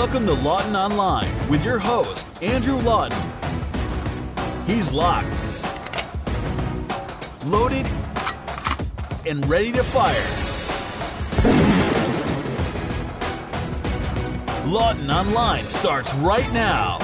Welcome to Lawton Online with your host, Andrew Lawton. He's locked, loaded, and ready to fire. Lawton Online starts right now.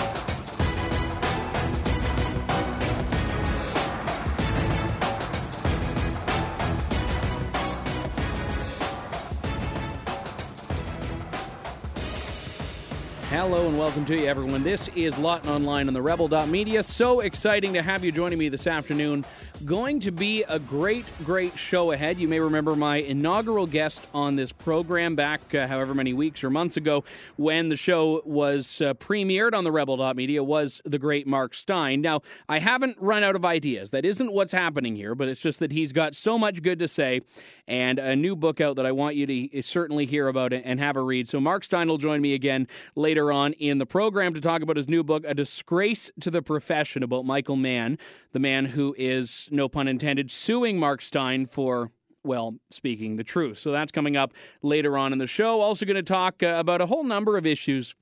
Hello and welcome to you, everyone. This is Lawton Online on the Rebel.media. So exciting to have you joining me this afternoon. Going to be a great show ahead. You may remember my inaugural guest on this program back however many weeks or months ago when the show was premiered on the Rebel.media was the great Mark Steyn. Now, I haven't run out of ideas. That isn't what's happening here, but it's just that he's got so much good to say and a new book out that I want you to certainly hear about and have a read. So Mark Steyn will join me again later on in the program to talk about his new book, A Disgrace to the Profession, about Michael Mann, the man who is, no pun intended, suing Mark Steyn for, well, speaking the truth. So that's coming up later on in the show. Also going to talk about a whole number of issues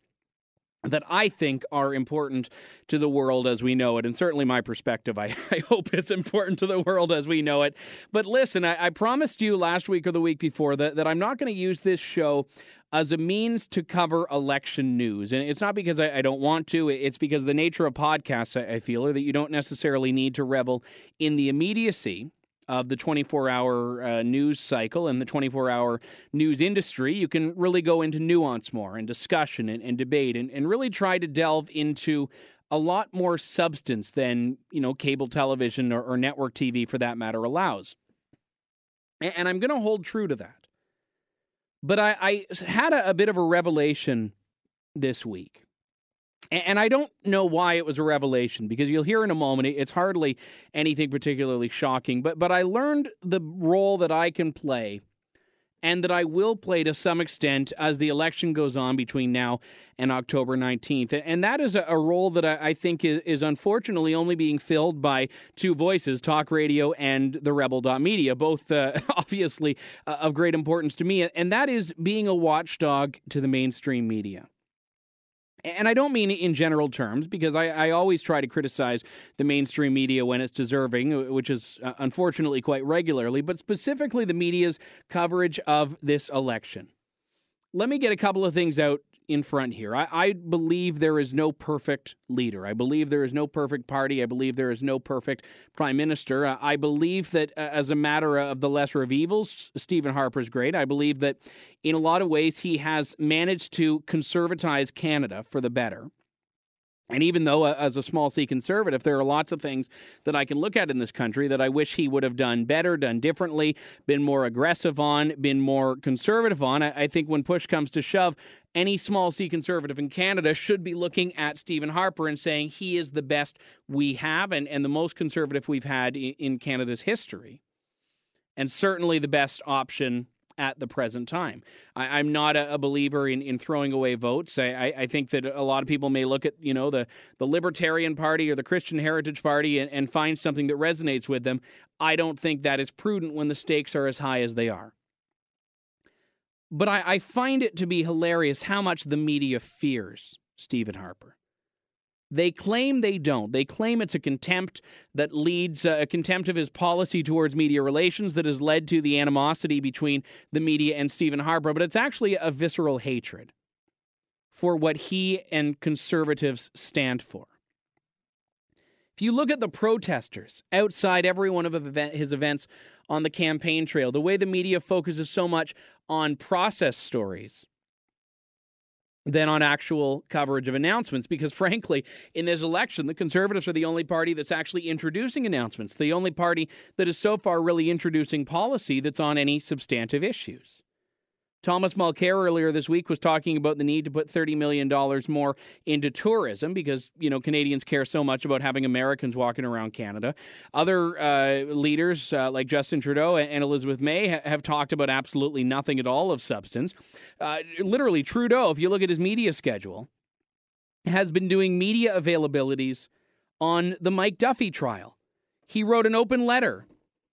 that I think are important to the world as we know it. And certainly my perspective, I hope it's important to the world as we know it. But listen, I promised you last week or the week before that I'm not going to use this show as a means to cover election news. And it's not because I don't want to. It's because the nature of podcasts, I feel, are that you don't necessarily need to revel in the immediacy of the 24-hour news cycle and the 24-hour news industry. You can really go into nuance more and discussion and debate and really try to delve into a lot more substance than, cable television or network TV, for that matter, allows. And I'm going to hold true to that. But I had a bit of a revelation this week. And I don't know why it was a revelation, because you'll hear in a moment, it's hardly anything particularly shocking. But I learned the role that I can play and that I will play to some extent as the election goes on between now and October 19th. And that is a role that I think is unfortunately only being filled by two voices, talk radio and the Rebel.media, both obviously of great importance to me. And that is being a watchdog to the mainstream media. And I don't mean in general terms, because I always try to criticize the mainstream media when it's deserving, which is unfortunately quite regularly, but specifically the media's coverage of this election. Let me get a couple of things out in front here. I believe there is no perfect leader. I believe there is no perfect party. I believe there is no perfect prime minister. I believe that as a matter of the lesser of evils, Stephen Harper is great. I believe that in a lot of ways he has managed to conservatize Canada for the better. And even though, as a small C conservative, there are lots of things that I can look at in this country that I wish he would have done better, done differently, been more aggressive on, been more conservative on, I think when push comes to shove, any small C conservative in Canada should be looking at Stephen Harper and saying he is the best we have and the most conservative we've had in Canada's history. And certainly the best option at the present time. I'm not a believer in throwing away votes. I think that a lot of people may look at, the Libertarian Party or the Christian Heritage Party and find something that resonates with them. I don't think that is prudent when the stakes are as high as they are. But I find it to be hilarious how much the media fears Stephen Harper. They claim they don't. They claim it's a contempt that leads, a contempt of his policy towards media relations that has led to the animosity between the media and Stephen Harper, but it's actually a visceral hatred for what he and conservatives stand for. If you look at the protesters outside every one of his events on the campaign trail, the way the media focuses so much on process stories than on actual coverage of announcements, because frankly, in this election, the Conservatives are the only party that's actually introducing announcements, the only party that is so far really introducing policy that's on any substantive issues. Thomas Mulcair earlier this week was talking about the need to put $30 million more into tourism because, Canadians care so much about having Americans walking around Canada. Other leaders like Justin Trudeau and Elizabeth May have talked about absolutely nothing at all of substance. Literally, Trudeau, if you look at his media schedule, has been doing media availabilities on the Mike Duffy trial. He wrote an open letter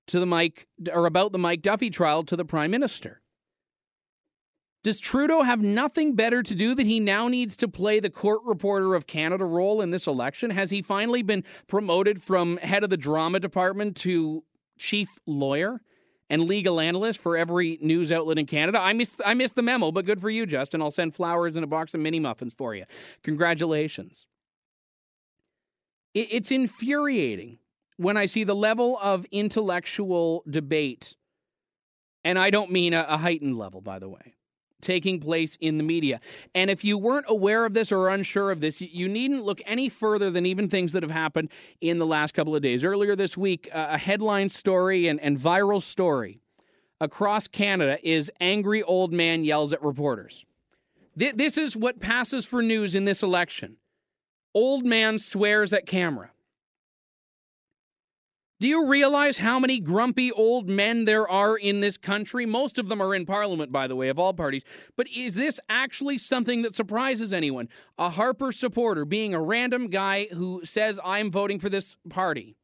to about the Mike Duffy trial to the Prime Minister. Does Trudeau have nothing better to do that he now needs to play the court reporter of Canada role in this election? Has he finally been promoted from head of the drama department to chief lawyer and legal analyst for every news outlet in Canada? I missed the memo, but good for you, Justin. I'll send flowers and a box of mini muffins for you. Congratulations. It's infuriating when I see the level of intellectual debate, and I don't mean a heightened level, by the way, taking place in the media. And if you weren't aware of this or unsure of this, you needn't look any further than even things that have happened in the last couple of days. Earlier this week, a headline story and viral story across Canada is angry old man yells at reporters. This is what passes for news in this election. Old man swears at camera. Do you realize how many grumpy old men there are in this country? Most of them are in Parliament, by the way, of all parties. But is this actually something that surprises anyone? A Harper supporter, being a random guy who says, I'm voting for this party,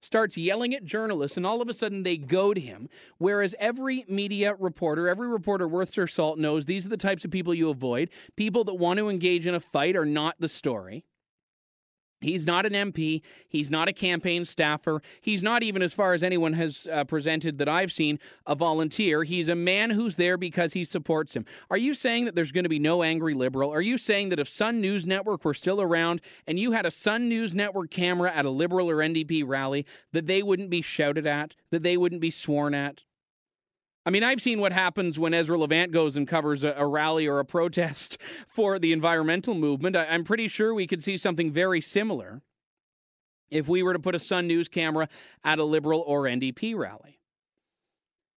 starts yelling at journalists, and all of a sudden they goad him. Whereas every media reporter, every reporter worth their salt knows these are the types of people you avoid. People that want to engage in a fight are not the story. He's not an MP. He's not a campaign staffer. He's not even, as far as anyone has presented that I've seen, a volunteer. He's a man who's there because he supports him. Are you saying that there's going to be no angry Liberal? Are you saying that if Sun News Network were still around and you had a Sun News Network camera at a Liberal or NDP rally, that they wouldn't be shouted at, that they wouldn't be sworn at? I mean, I've seen what happens when Ezra Levant goes and covers a rally or a protest for the environmental movement. I'm pretty sure we could see something very similar if we were to put a Sun News camera at a Liberal or NDP rally.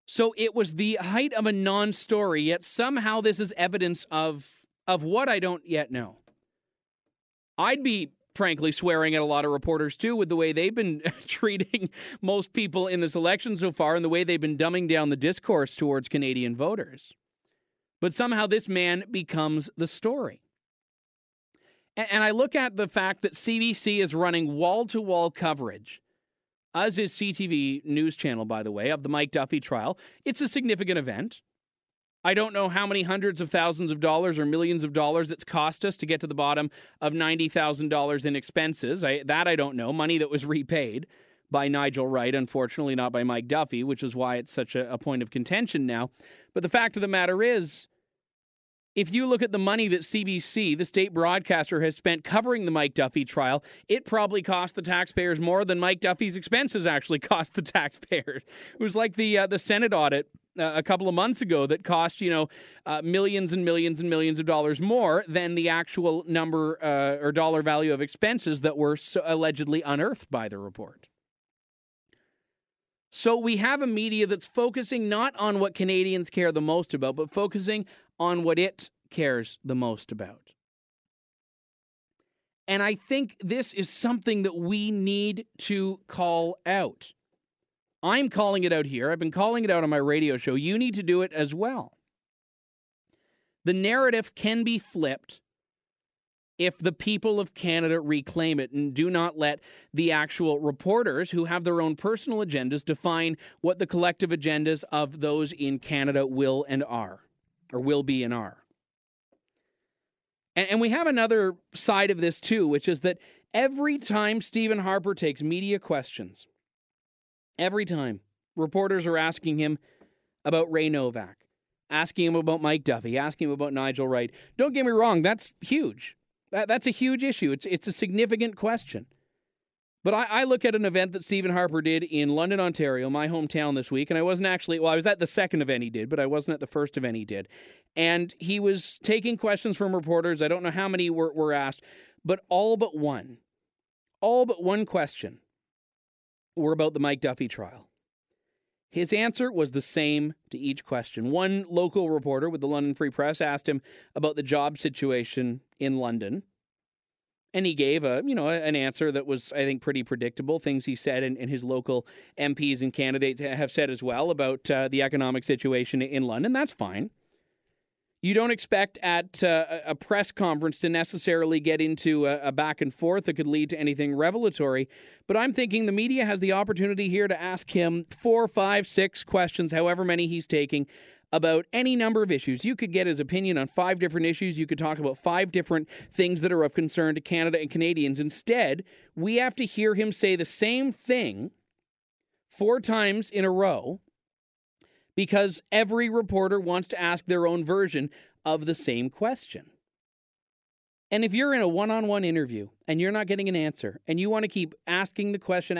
So it was the height of a non-story, yet somehow this is evidence of what I don't yet know. I'd be frankly swearing at a lot of reporters too with the way they've been treating most people in this election so far and the way they've been dumbing down the discourse towards Canadian voters. But somehow this man becomes the story. And I look at the fact that CBC is running wall-to-wall coverage, as is CTV News Channel, by the way, of the Mike Duffy trial. It's a significant event. I don't know how many hundreds of thousands of dollars or millions of dollars it's cost us to get to the bottom of $90,000 in expenses. I don't know. Money that was repaid by Nigel Wright, unfortunately not by Mike Duffy, which is why it's such a point of contention now. But the fact of the matter is, if you look at the money that CBC, the state broadcaster, has spent covering the Mike Duffy trial, it probably cost the taxpayers more than Mike Duffy's expenses actually cost the taxpayers. It was like the Senate audit a couple of months ago that cost, millions and millions and millions of dollars more than the actual number or dollar value of expenses that were allegedly unearthed by the report. So we have a media that's focusing not on what Canadians care the most about, but focusing on what it cares the most about. And I think this is something that we need to call out. I'm calling it out here. I've been calling it out on my radio show. You need to do it as well. The narrative can be flipped if the people of Canada reclaim it and do not let the actual reporters who have their own personal agendas define what the collective agendas of those in Canada will and are, or will be and are. And we have another side of this too, which is that every time Stephen Harper takes media questions, every time reporters are asking him about Ray Novak, asking him about Mike Duffy, asking him about Nigel Wright. Don't get me wrong, that's huge. That's a huge issue. It's a significant question. But I look at an event that Stephen Harper did in London, Ontario, my hometown this week, and I wasn't actually, I was at the second event he did, but I wasn't at the first event he did. And he was taking questions from reporters. I don't know how many were asked, but all but one question were about the Mike Duffy trial. His answer was the same to each question. One local reporter with the London Free Press asked him about the job situation in London. And he gave an answer that was, I think, pretty predictable. Things he said and his local MPs and candidates have said as well about the economic situation in London. That's fine. You don't expect at a press conference to necessarily get into a back and forth that could lead to anything revelatory. But I'm thinking the media has the opportunity here to ask him 4, 5, 6 questions, however many he's taking, about any number of issues. You could get his opinion on 5 different issues. You could talk about 5 different things that are of concern to Canada and Canadians. Instead, we have to hear him say the same thing 4 times in a row because every reporter wants to ask their own version of the same question. And if you're in a one-on-one interview and you're not getting an answer and you want to keep asking the question,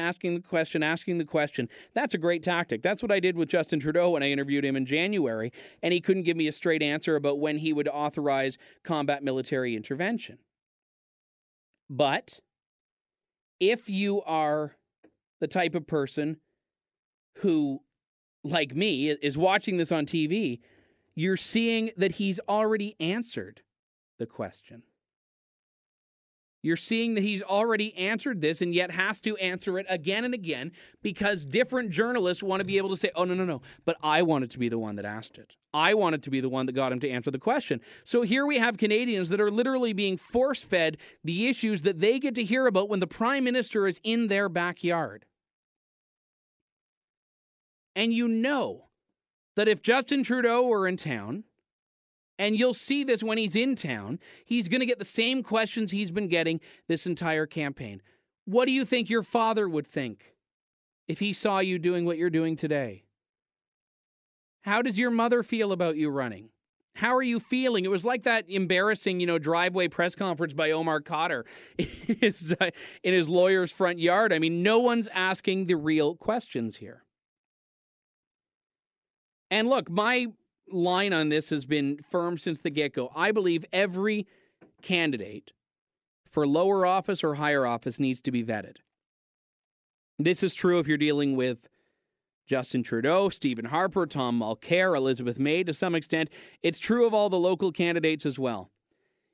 that's a great tactic. That's what I did with Justin Trudeau when I interviewed him in January, and he couldn't give me a straight answer about when he would authorize combat military intervention. But if you are the type of person who, like me, is watching this on TV, you're seeing that he's already answered the question. You're seeing that he's already answered this and yet has to answer it again and again because different journalists want to be able to say, oh, no, but I wanted to be the one that asked it. I wanted to be the one that got him to answer the question. So here we have Canadians that are literally being force-fed the issues that they get to hear about when the Prime Minister is in their backyard. And you know that if Justin Trudeau were in town, and you'll see this when he's in town, he's going to get the same questions he's been getting this entire campaign. What do you think your father would think if he saw you doing what you're doing today? How does your mother feel about you running? How are you feeling? It was like that embarrassing, driveway press conference by Omar Khadr in his lawyer's front yard. I mean, no one's asking the real questions here. And look, my line on this has been firm since the get-go. I believe every candidate for lower office or higher office needs to be vetted. This is true if you're dealing with Justin Trudeau, Stephen Harper, Tom Mulcair, Elizabeth May to some extent. It's true of all the local candidates as well.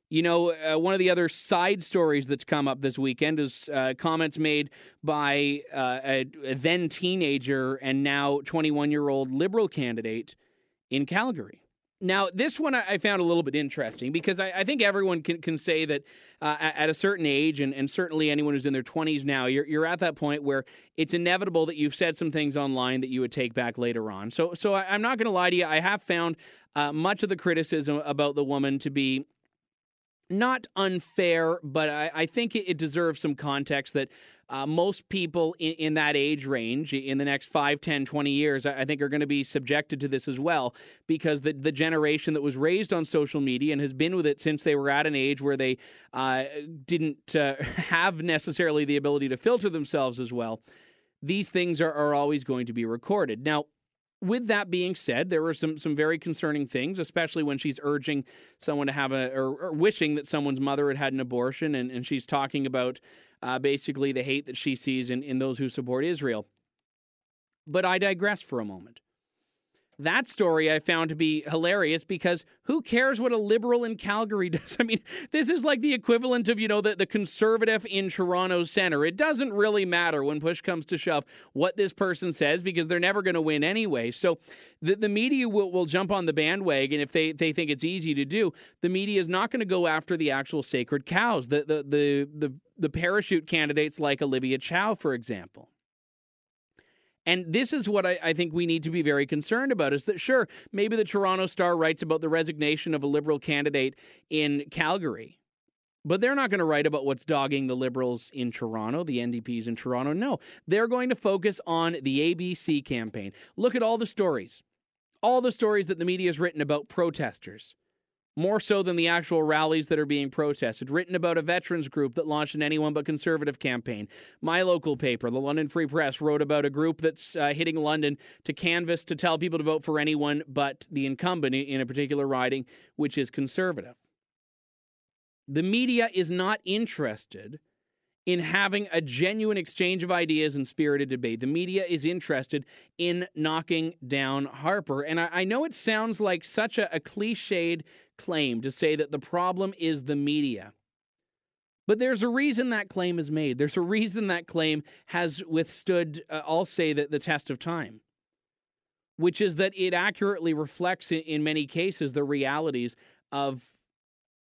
One of the other side stories that's come up this weekend is comments made by a then teenager and now 21-year-old Liberal candidate in Calgary. Now, this one I found a little bit interesting because I think everyone can say that at a certain age, and certainly anyone who's in their 20s now, you're at that point where it's inevitable that you've said some things online that you would take back later on. So I'm not going to lie to you. I have found much of the criticism about the woman to be not unfair, but I think it deserves some context that most people in that age range in the next 5, 10, 20 years, I think are going to be subjected to this as well, because the generation that was raised on social media and has been with it since they were at an age where they didn't have necessarily the ability to filter themselves as well, these things are always going to be recorded. Now, with that being said, there were some very concerning things, especially when she's urging someone to have or wishing that someone's mother had an abortion, and she's talking about basically the hate that she sees in those who support Israel. But I digress for a moment. That story I found to be hilarious because who cares what a Liberal in Calgary does? I mean, this is like the equivalent of, the Conservative in Toronto Centre. It doesn't really matter when push comes to shove what this person says because they're never going to win anyway. So the media will jump on the bandwagon if they think it's easy to do. The media is not going to go after the actual sacred cows, the parachute candidates like Olivia Chow, for example. And this is what I think we need to be very concerned about, is that, sure, maybe the Toronto Star writes about the resignation of a Liberal candidate in Calgary, but they're not going to write about what's dogging the Liberals in Toronto, the NDPs in Toronto. No, they're going to focus on the ABC campaign. Look at all the stories that the media has written about protesters. More so than the actual rallies that are being protested. Written about a veterans group that launched an Anyone But Conservative campaign. My local paper, the London Free Press, wrote about a group that's hitting London to canvass to tell people to vote for anyone but the incumbent in a particular riding, which is Conservative. The media is not interested in having a genuine exchange of ideas and spirited debate. The media is interested in knocking down Harper. And I know it sounds like such a cliched claim to say that the problem is the media. But there's a reason that claim is made. There's a reason that claim has withstood, I'll say, the test of time, which is that it accurately reflects, in many cases, the realities of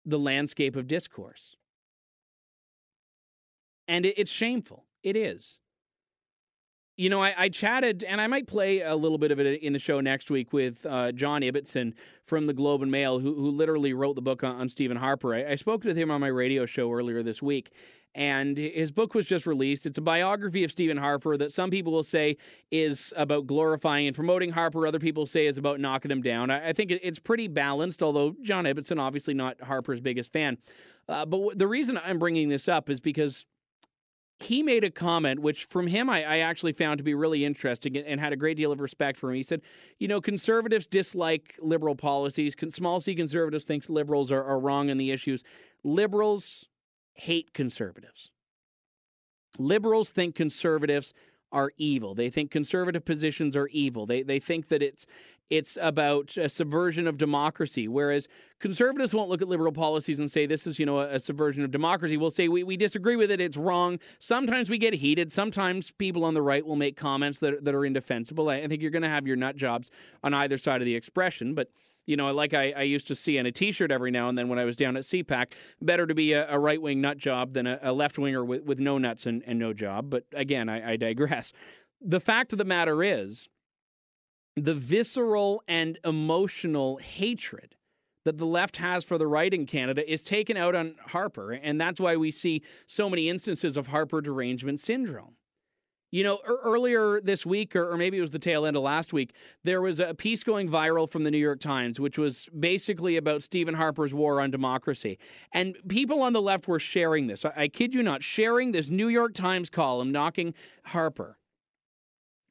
the landscape of discourse. And it's shameful. It is. I chatted, and I might play a little bit of it in the show next week with John Ibbotson from the Globe and Mail, who literally wrote the book on Stephen Harper. I spoke with him on my radio show earlier this week, and his book was just released. It's a biography of Stephen Harper that some people will say is about glorifying and promoting Harper. Other people say is about knocking him down. I think it's pretty balanced, although John Ibbotson, obviously not Harper's biggest fan. But the reason I'm bringing this up is because he made a comment, which from him I actually found to be really interesting and had a great deal of respect for him. He said, conservatives dislike liberal policies. Small c conservatives think liberals are wrong on the issues. Liberals hate conservatives. Liberals think conservatives are evil. They think conservative positions are evil. They think that it's about a subversion of democracy, whereas conservatives won't look at liberal policies and say this is, a subversion of democracy. We'll say we disagree with it, it's wrong. Sometimes we get heated. Sometimes people on the right will make comments that are indefensible. I think you're going to have your nut jobs on either side of the expression, but like I used to see on a T-shirt every now and then when I was down at CPAC, better to be a right-wing nut job than a left-winger with no nuts and no job. But again, I digress. The fact of the matter is, the visceral and emotional hatred that the left has for the right in Canada is taken out on Harper, and that's why we see so many instances of Harper derangement syndrome. Earlier this week, or maybe it was the tail end of last week, there was a piece going viral from the New York Times, which was basically about Stephen Harper's war on democracy. And people on the left were sharing this. I kid you not, sharing this New York Times column knocking Harper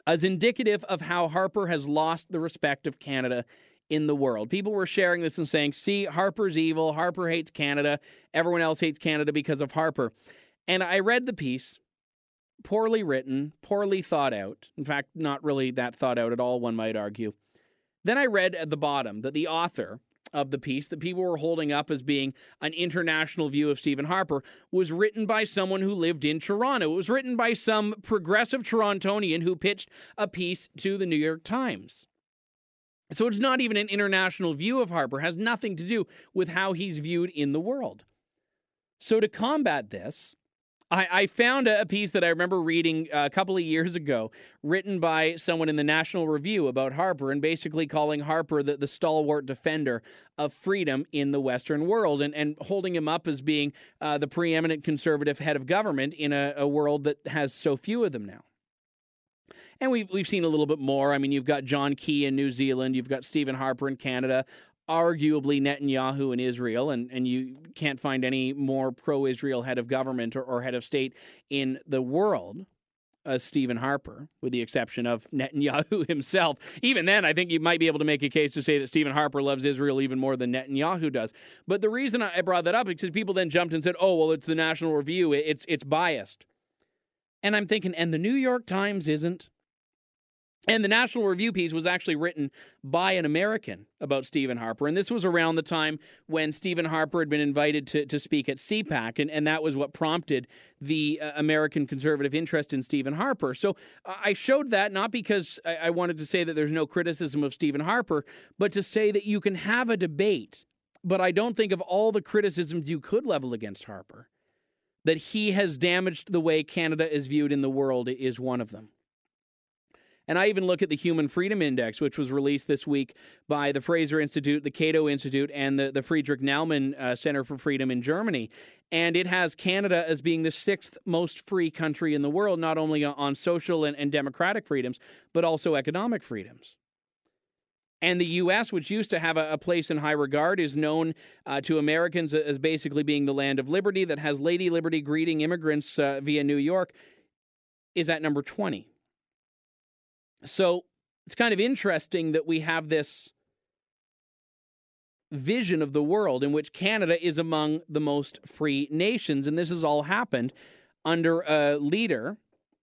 as indicative of how Harper has lost the respect of Canada in the world. People were sharing this and saying, see, Harper's evil, Harper hates Canada, everyone else hates Canada because of Harper. And I read the piece. Poorly written, poorly thought out. In fact, not really that thought out at all, one might argue. Then I read at the bottom that the author of the piece that people were holding up as being an international view of Stephen Harper was written by someone who lived in Toronto. It was written by some progressive Torontonian who pitched a piece to the New York Times. So it's not even an international view of Harper. It has nothing to do with how he's viewed in the world. So to combat this, I found a piece that I remember reading a couple of years ago, written by someone in the National Review about Harper, and basically calling Harper the stalwart defender of freedom in the Western world, and holding him up as being the preeminent conservative head of government in a world that has so few of them now. And we've seen a little bit more. I mean, you've got John Key in New Zealand, you've got Stephen Harper in Canada, arguably Netanyahu in Israel, and you can't find any more pro-Israel head of government or head of state in the world as Stephen Harper, with the exception of Netanyahu himself. Even then, I think you might be able to make a case to say that Stephen Harper loves Israel even more than Netanyahu does. But the reason I brought that up is because people then jumped and said, oh, well, it's the National Review, it's biased. And I'm thinking, and the New York Times isn't? And the National Review piece was actually written by an American about Stephen Harper. And this was around the time when Stephen Harper had been invited to speak at CPAC. And that was what prompted the American conservative interest in Stephen Harper. So I showed that not because I wanted to say that there's no criticism of Stephen Harper, but to say that you can have a debate. But I don't think of all the criticisms you could level against Harper, that he has damaged the way Canada is viewed in the world is one of them. And I even look at the Human Freedom Index, which was released this week by the Fraser Institute, the Cato Institute, and the Friedrich Naumann Center for Freedom in Germany. And it has Canada as being the 6th most free country in the world, not only on social and democratic freedoms, but also economic freedoms. And the U.S., which used to have a place in high regard, is known to Americans as basically being the land of liberty, that has Lady Liberty greeting immigrants via New York, is at number 20. So it's kind of interesting that we have this vision of the world in which Canada is among the most free nations. And this has all happened under a leader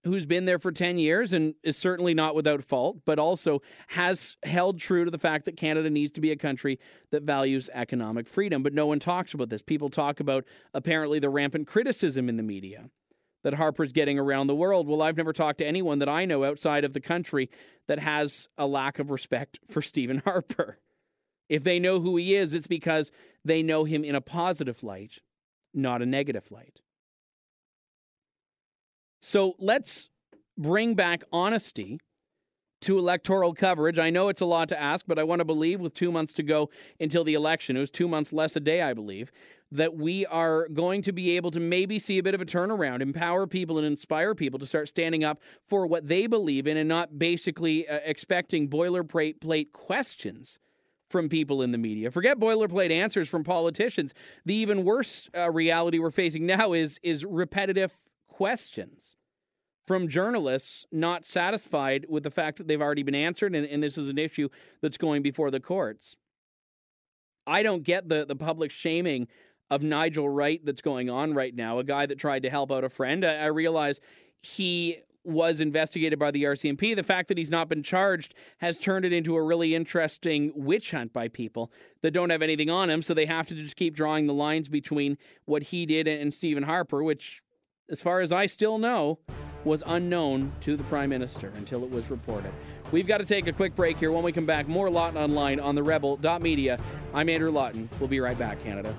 who's been there for 10 years and is certainly not without fault, but also has held true to the fact that Canada needs to be a country that values economic freedom. But no one talks about this. People talk about apparently the rampant criticism in the media that Harper's getting around the world. Well, I've never talked to anyone that I know outside of the country that has a lack of respect for Stephen Harper. If they know who he is, it's because they know him in a positive light, not a negative light. So let's bring back honesty to electoral coverage. I know it's a lot to ask, but I want to believe with 2 months to go until the election, it was 2 months less a day, I believe, that we are going to be able to maybe see a bit of a turnaround, empower people and inspire people to start standing up for what they believe in and not basically expecting boilerplate questions from people in the media. Forget boilerplate answers from politicians. The even worse reality we're facing now is repetitive questions from journalists not satisfied with the fact that they've already been answered, and this is an issue that's going before the courts. I don't get the public shaming of Nigel Wright that's going on right now, a guy that tried to help out a friend. I realize he was investigated by the RCMP. The fact that he's not been charged has turned it into a really interesting witch hunt by people that don't have anything on him, so they have to just keep drawing the lines between what he did and Stephen Harper, which, as far as I still know, was unknown to the Prime Minister until it was reported. We've got to take a quick break here. When we come back, more Lawton Online on the Rebel.media. I'm Andrew Lawton. We'll be right back, Canada.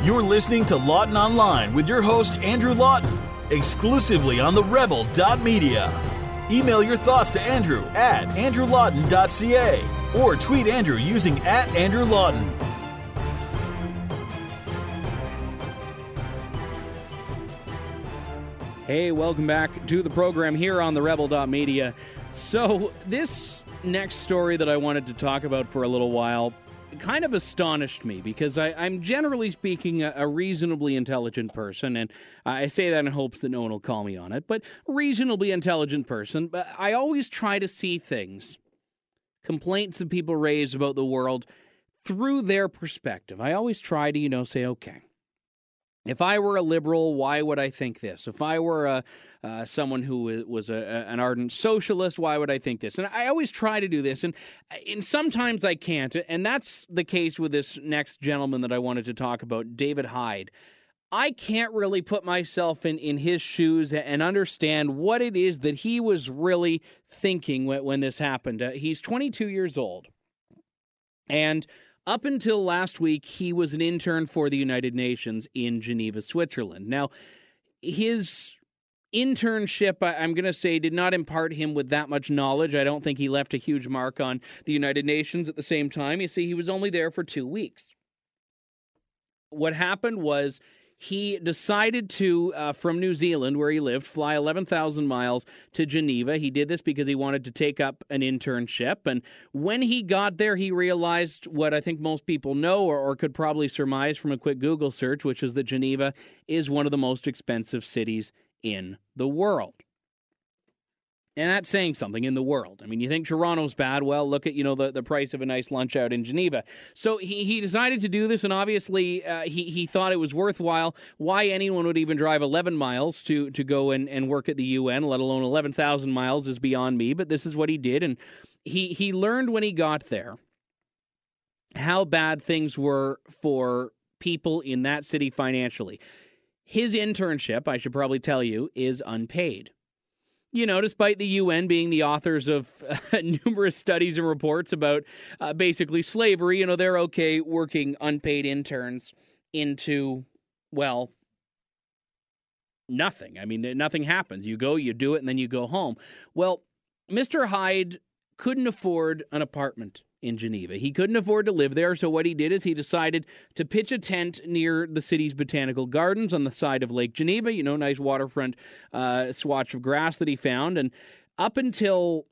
You're listening to Lawton Online with your host, Andrew Lawton, exclusively on the Rebel.media. Email your thoughts to Andrew at andrewlawton.ca or tweet Andrew using @AndrewLawton. Hey, welcome back to the program here on the Rebel.media. So this next story that I wanted to talk about for a little while kind of astonished me because I'm generally speaking a reasonably intelligent person, and I say that in hopes that no one will call me on it, but reasonably intelligent person. But I always try to see things, complaints that people raise about the world, through their perspective. I always try to, say, okay, if I were a liberal, why would I think this? If I were someone who was an ardent socialist, why would I think this? And I always try to do this, and sometimes I can't. And that's the case with this next gentleman that I wanted to talk about, David Hyde. I can't really put myself in his shoes and understand what it is that he was really thinking when this happened. He's 22 years old, and up until last week, he was an intern for the United Nations in Geneva, Switzerland. Now, his internship, I'm going to say, did not impart him with that much knowledge. I don't think he left a huge mark on the United Nations at the same time. You see, he was only there for 2 weeks. What happened was he decided to, from New Zealand, where he lived, fly 11,000 miles to Geneva. He did this because he wanted to take up an internship. And when he got there, he realized what I think most people know or could probably surmise from a quick Google search, which is that Geneva is one of the most expensive cities in the world. And that's saying something, in the world. I mean, you think Toronto's bad? Well, look at, the price of a nice lunch out in Geneva. So he decided to do this, and obviously he thought it was worthwhile. Why anyone would even drive 11 miles to go and work at the UN, let alone 11,000 miles, is beyond me. But this is what he did, and he learned when he got there how bad things were for people in that city financially. His internship, I should probably tell you, is unpaid. Despite the UN being the authors of numerous studies and reports about basically slavery, they're okay working unpaid interns into, well, nothing. I mean, nothing happens. You go, you do it, and then you go home. Well, Mr. Hyde couldn't afford an apartment in Geneva. He couldn't afford to live there, so what he did is he decided to pitch a tent near the city's botanical gardens on the side of Lake Geneva, nice waterfront swatch of grass that he found. And up until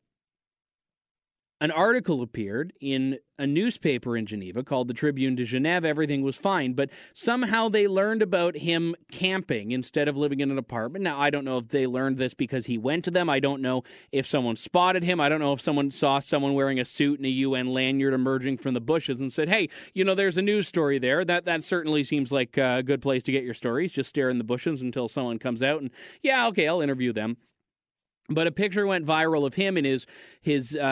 an article appeared in a newspaper in Geneva called the Tribune de Genève, everything was fine. But somehow they learned about him camping instead of living in an apartment. Now, I don't know if they learned this because he went to them. I don't know if someone spotted him. I don't know if someone saw someone wearing a suit and a UN lanyard emerging from the bushes and said, hey, there's a news story there. That certainly seems like a good place to get your stories. Just stare in the bushes until someone comes out and, yeah, okay, I'll interview them. But a picture went viral of him in his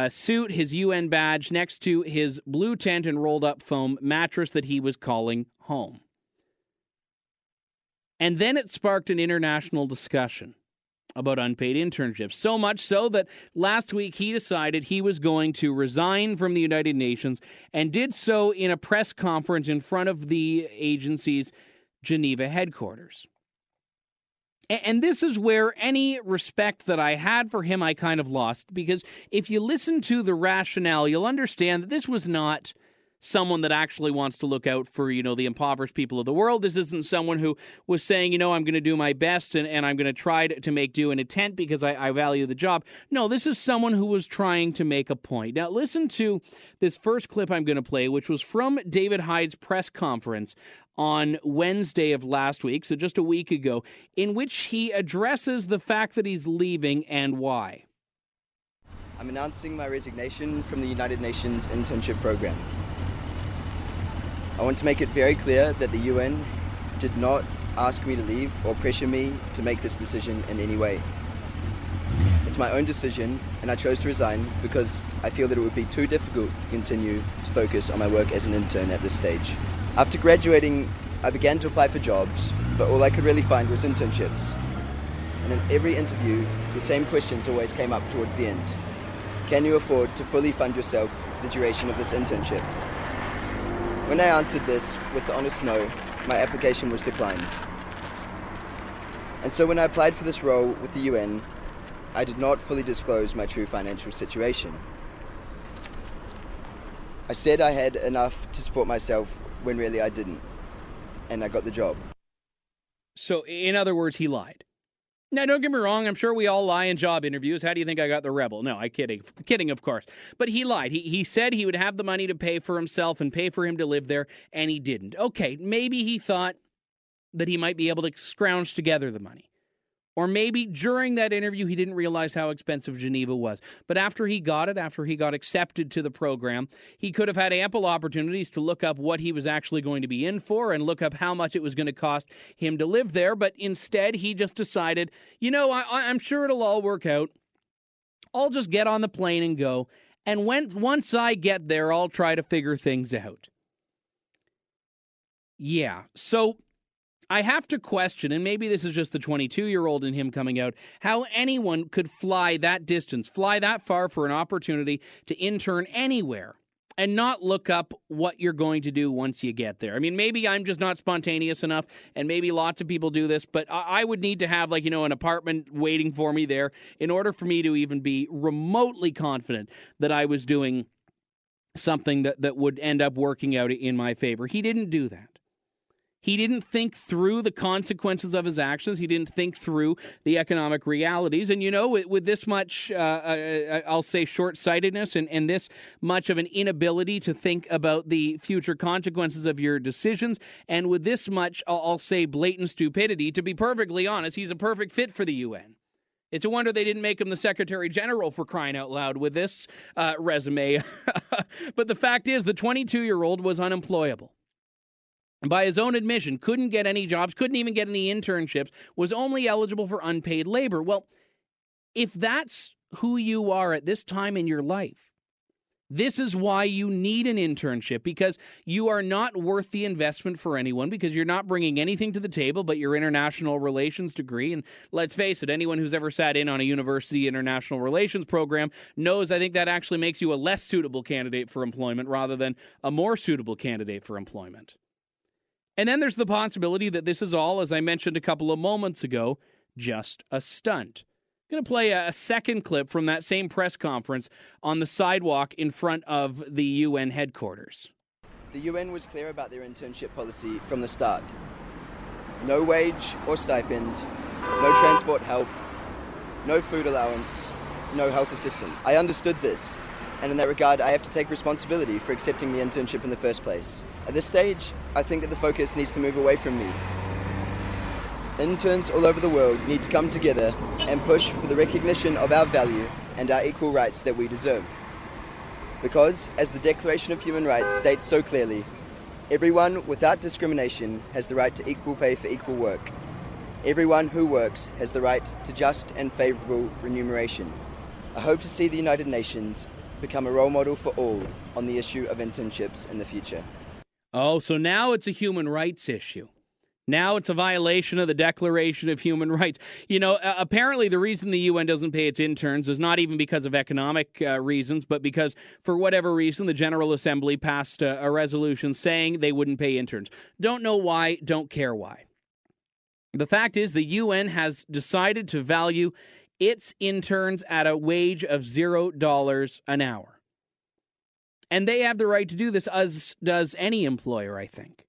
suit, his UN badge, next to his blue tent and rolled-up foam mattress that he was calling home. And then it sparked an international discussion about unpaid internships. So much so that last week he decided he was going to resign from the United Nations and did so in a press conference in front of the agency's Geneva headquarters. And this is where any respect that I had for him I kind of lost, because if you listen to the rationale, you'll understand that this was not someone that actually wants to look out for, the impoverished people of the world. This isn't someone who was saying, I'm going to do my best and I'm going to try to make do in a tent because I value the job. No, this is someone who was trying to make a point. Now, listen to this first clip I'm going to play, which was from David Hyde's press conference on Wednesday of last week, so just a week ago, in which he addresses the fact that he's leaving and why. I'm announcing my resignation from the United Nations internship program. I want to make it very clear that the UN did not ask me to leave or pressure me to make this decision in any way. It's my own decision, and I chose to resign because I feel that it would be too difficult to continue to focus on my work as an intern at this stage. After graduating, I began to apply for jobs, but all I could really find was internships. And in every interview, the same questions always came up towards the end. Can you afford to fully fund yourself for the duration of this internship? When I answered this with the honest no, my application was declined. And so when I applied for this role with the UN, I did not fully disclose my true financial situation. I said I had enough to support myself when really I didn't, and I got the job. So, in other words, he lied. Now, don't get me wrong, I'm sure we all lie in job interviews. How do you think I got the Rebel? No, I'm kidding, of course. But he lied. He said he would have the money to pay for himself and pay for him to live there, and he didn't. Okay, maybe he thought that he might be able to scrounge together the money. Or maybe during that interview, he didn't realize how expensive Geneva was. But after he got accepted to the program, he could have had ample opportunities to look up what he was actually going to be in for and look up how much it was going to cost him to live there. But instead, he just decided, I'm sure it'll all work out. I'll just get on the plane and go. And once I get there, I'll try to figure things out. Yeah, so I have to question, and maybe this is just the 22-year-old in him coming out, how anyone could fly that distance, fly that far for an opportunity to intern anywhere and not look up what you're going to do once you get there. I mean, maybe I'm just not spontaneous enough, and maybe lots of people do this, but I would need to have, an apartment waiting for me there in order for me to even be remotely confident that I was doing something that would end up working out in my favor. He didn't do that. He didn't think through the consequences of his actions. He didn't think through the economic realities. And, with this much, I'll say, short-sightedness and this much of an inability to think about the future consequences of your decisions, and with this much, I'll say, blatant stupidity, to be perfectly honest, he's a perfect fit for the UN. It's a wonder they didn't make him the Secretary General, for crying out loud, with this resume. But the fact is, the 22-year-old was unemployable. By his own admission, couldn't get any jobs, couldn't even get any internships, was only eligible for unpaid labor. Well, if that's who you are at this time in your life, this is why you need an internship, because you are not worth the investment for anyone, because you're not bringing anything to the table but your international relations degree. And let's face it, anyone who's ever sat in on a university international relations program knows I think that actually makes you a less suitable candidate for employment rather than a more suitable candidate for employment. And then there's the possibility that this is all, as I mentioned a couple of moments ago, just a stunt. I'm going to play a second clip from that same press conference on the sidewalk in front of the UN headquarters. The UN was clear about their internship policy from the start. No wage or stipend, no transport help, no food allowance, no health assistance. I understood this, and in that regard, I have to take responsibility for accepting the internship in the first place. At this stage, I think that the focus needs to move away from me. Interns all over the world need to come together and push for the recognition of our value and our equal rights that we deserve. Because, as the Declaration of Human Rights states so clearly, everyone without discrimination has the right to equal pay for equal work. Everyone who works has the right to just and favourable remuneration. I hope to see the United Nations become a role model for all on the issue of internships in the future. Oh, so now it's a human rights issue. Now it's a violation of the Declaration of Human Rights. You know, apparently the reason the UN doesn't pay its interns is not even because of economic reasons, but because for whatever reason the General Assembly passed a resolution saying they wouldn't pay interns. Don't know why, don't care why. The fact is the UN has decided to value its interns at a wage of $0 an hour. And they have the right to do this, as does any employer, I think.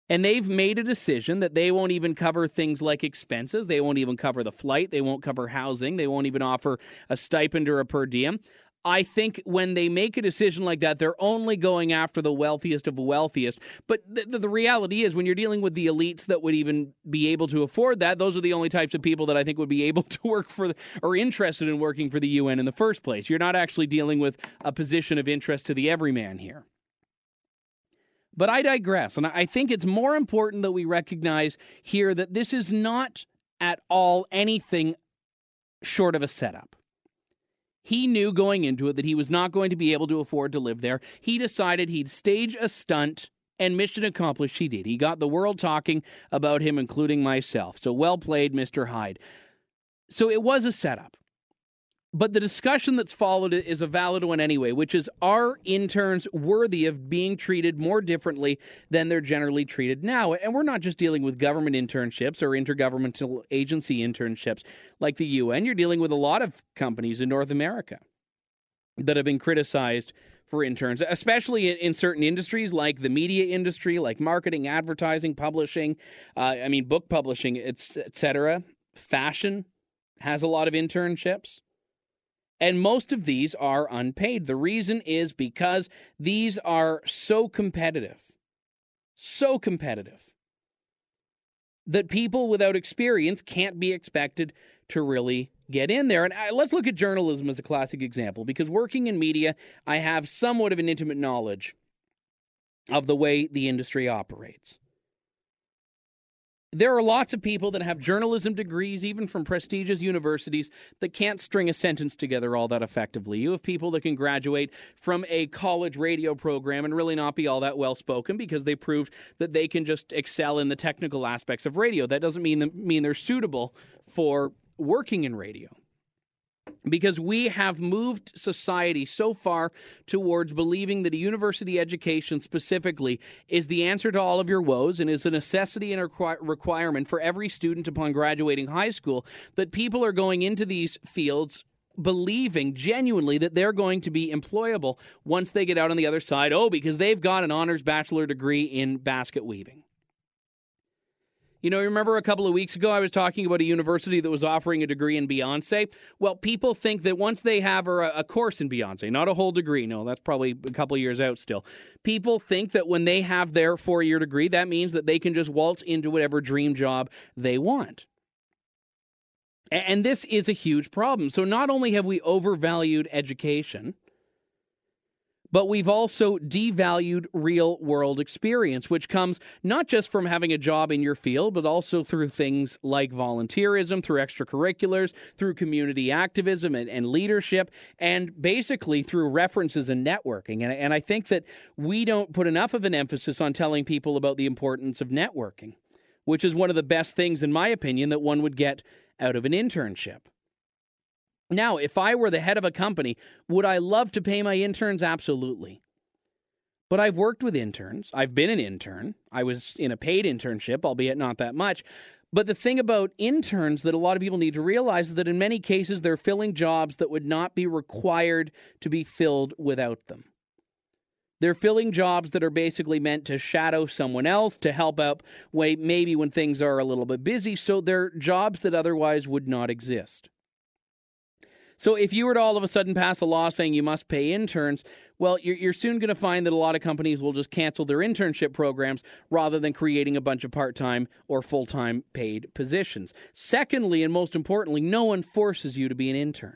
And they've made a decision that they won't even cover things like expenses. They won't even cover the flight. They won't cover housing. They won't even offer a stipend or a per diem. I think when they make a decision like that, they're only going after the wealthiest of the wealthiest. But the reality is, when you're dealing with the elites that would even be able to afford that, those are the only types of people that I think would be able to work for or interested in working for the UN in the first place. You're not actually dealing with a position of interest to the everyman here. But I digress, and I think it's more important that we recognize here that this is not at all anything short of a setup. He knew going into it that he was not going to be able to afford to live there. He decided he'd stage a stunt, and mission accomplished he did. He got the world talking about him, including myself. So well played, Mr. Hyde. So it was a setup. But the discussion that's followed is a valid one anyway, which is, are interns worthy of being treated more differently than they're generally treated now? And we're not just dealing with government internships or intergovernmental agency internships like the UN. You're dealing with a lot of companies in North America that have been criticized for interns, especially in certain industries like the media industry, like marketing, advertising, publishing, book publishing, etc. Fashion has a lot of internships. And most of these are unpaid. The reason is because these are so competitive, that people without experience can't be expected to really get in there. And let's look at journalism as a classic example, because working in media, I have somewhat of an intimate knowledge of the way the industry operates. There are lots of people that have journalism degrees, even from prestigious universities, that can't string a sentence together all that effectively. You have people that can graduate from a college radio program and really not be all that well-spoken because they proved that they can just excel in the technical aspects of radio. That doesn't mean they're suitable for working in radio. Because we have moved society so far towards believing that a university education specifically is the answer to all of your woes and is a necessity and a requirement for every student upon graduating high school, that people are going into these fields believing genuinely that they're going to be employable once they get out on the other side, because they've got an honors bachelor degree in basket weaving. You know, remember a couple of weeks ago I was talking about a university that was offering a degree in Beyonce? Well, people think that once they have a course in Beyonce, not a whole degree, no, that's probably a couple of years out still. People think that when they have their 4-year degree, that means that they can just waltz into whatever dream job they want. And this is a huge problem. So not only have we overvalued education, but we've also devalued real-world experience, which comes not just from having a job in your field, but also through things like volunteerism, through extracurriculars, through community activism and leadership, and basically through references and networking. And I think that we don't put enough of an emphasis on telling people about the importance of networking, which is one of the best things, in my opinion, that one would get out of an internship. Now, if I were the head of a company, would I love to pay my interns? Absolutely. But I've worked with interns. I've been an intern. I was in a paid internship, albeit not that much. But the thing about interns that a lot of people need to realize is that in many cases, they're filling jobs that would not be required to be filled without them. They're filling jobs that are basically meant to shadow someone else, to help out maybe when things are a little bit busy. So they're jobs that otherwise would not exist. So if you were to all of a sudden pass a law saying you must pay interns, well, you're soon going to find that a lot of companies will just cancel their internship programs rather than creating a bunch of part-time or full-time paid positions. Secondly, and most importantly, no one forces you to be an intern.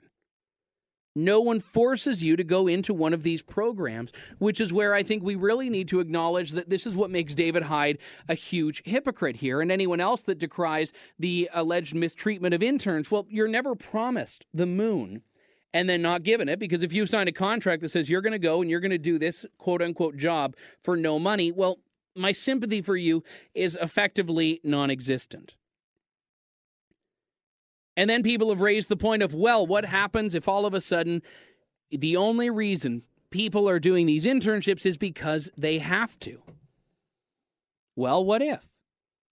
No one forces you to go into one of these programs, which is where I think we really need to acknowledge that this is what makes David Hyde a huge hypocrite here. And anyone else that decries the alleged mistreatment of interns, well, you're never promised the moon and then not given it, because if you sign a contract that says you're going to go and you're going to do this quote-unquote job for no money, well, my sympathy for you is effectively non-existent. And then people have raised the point of, well, what happens if all of a sudden the only reason people are doing these internships is because they have to? Well, what if?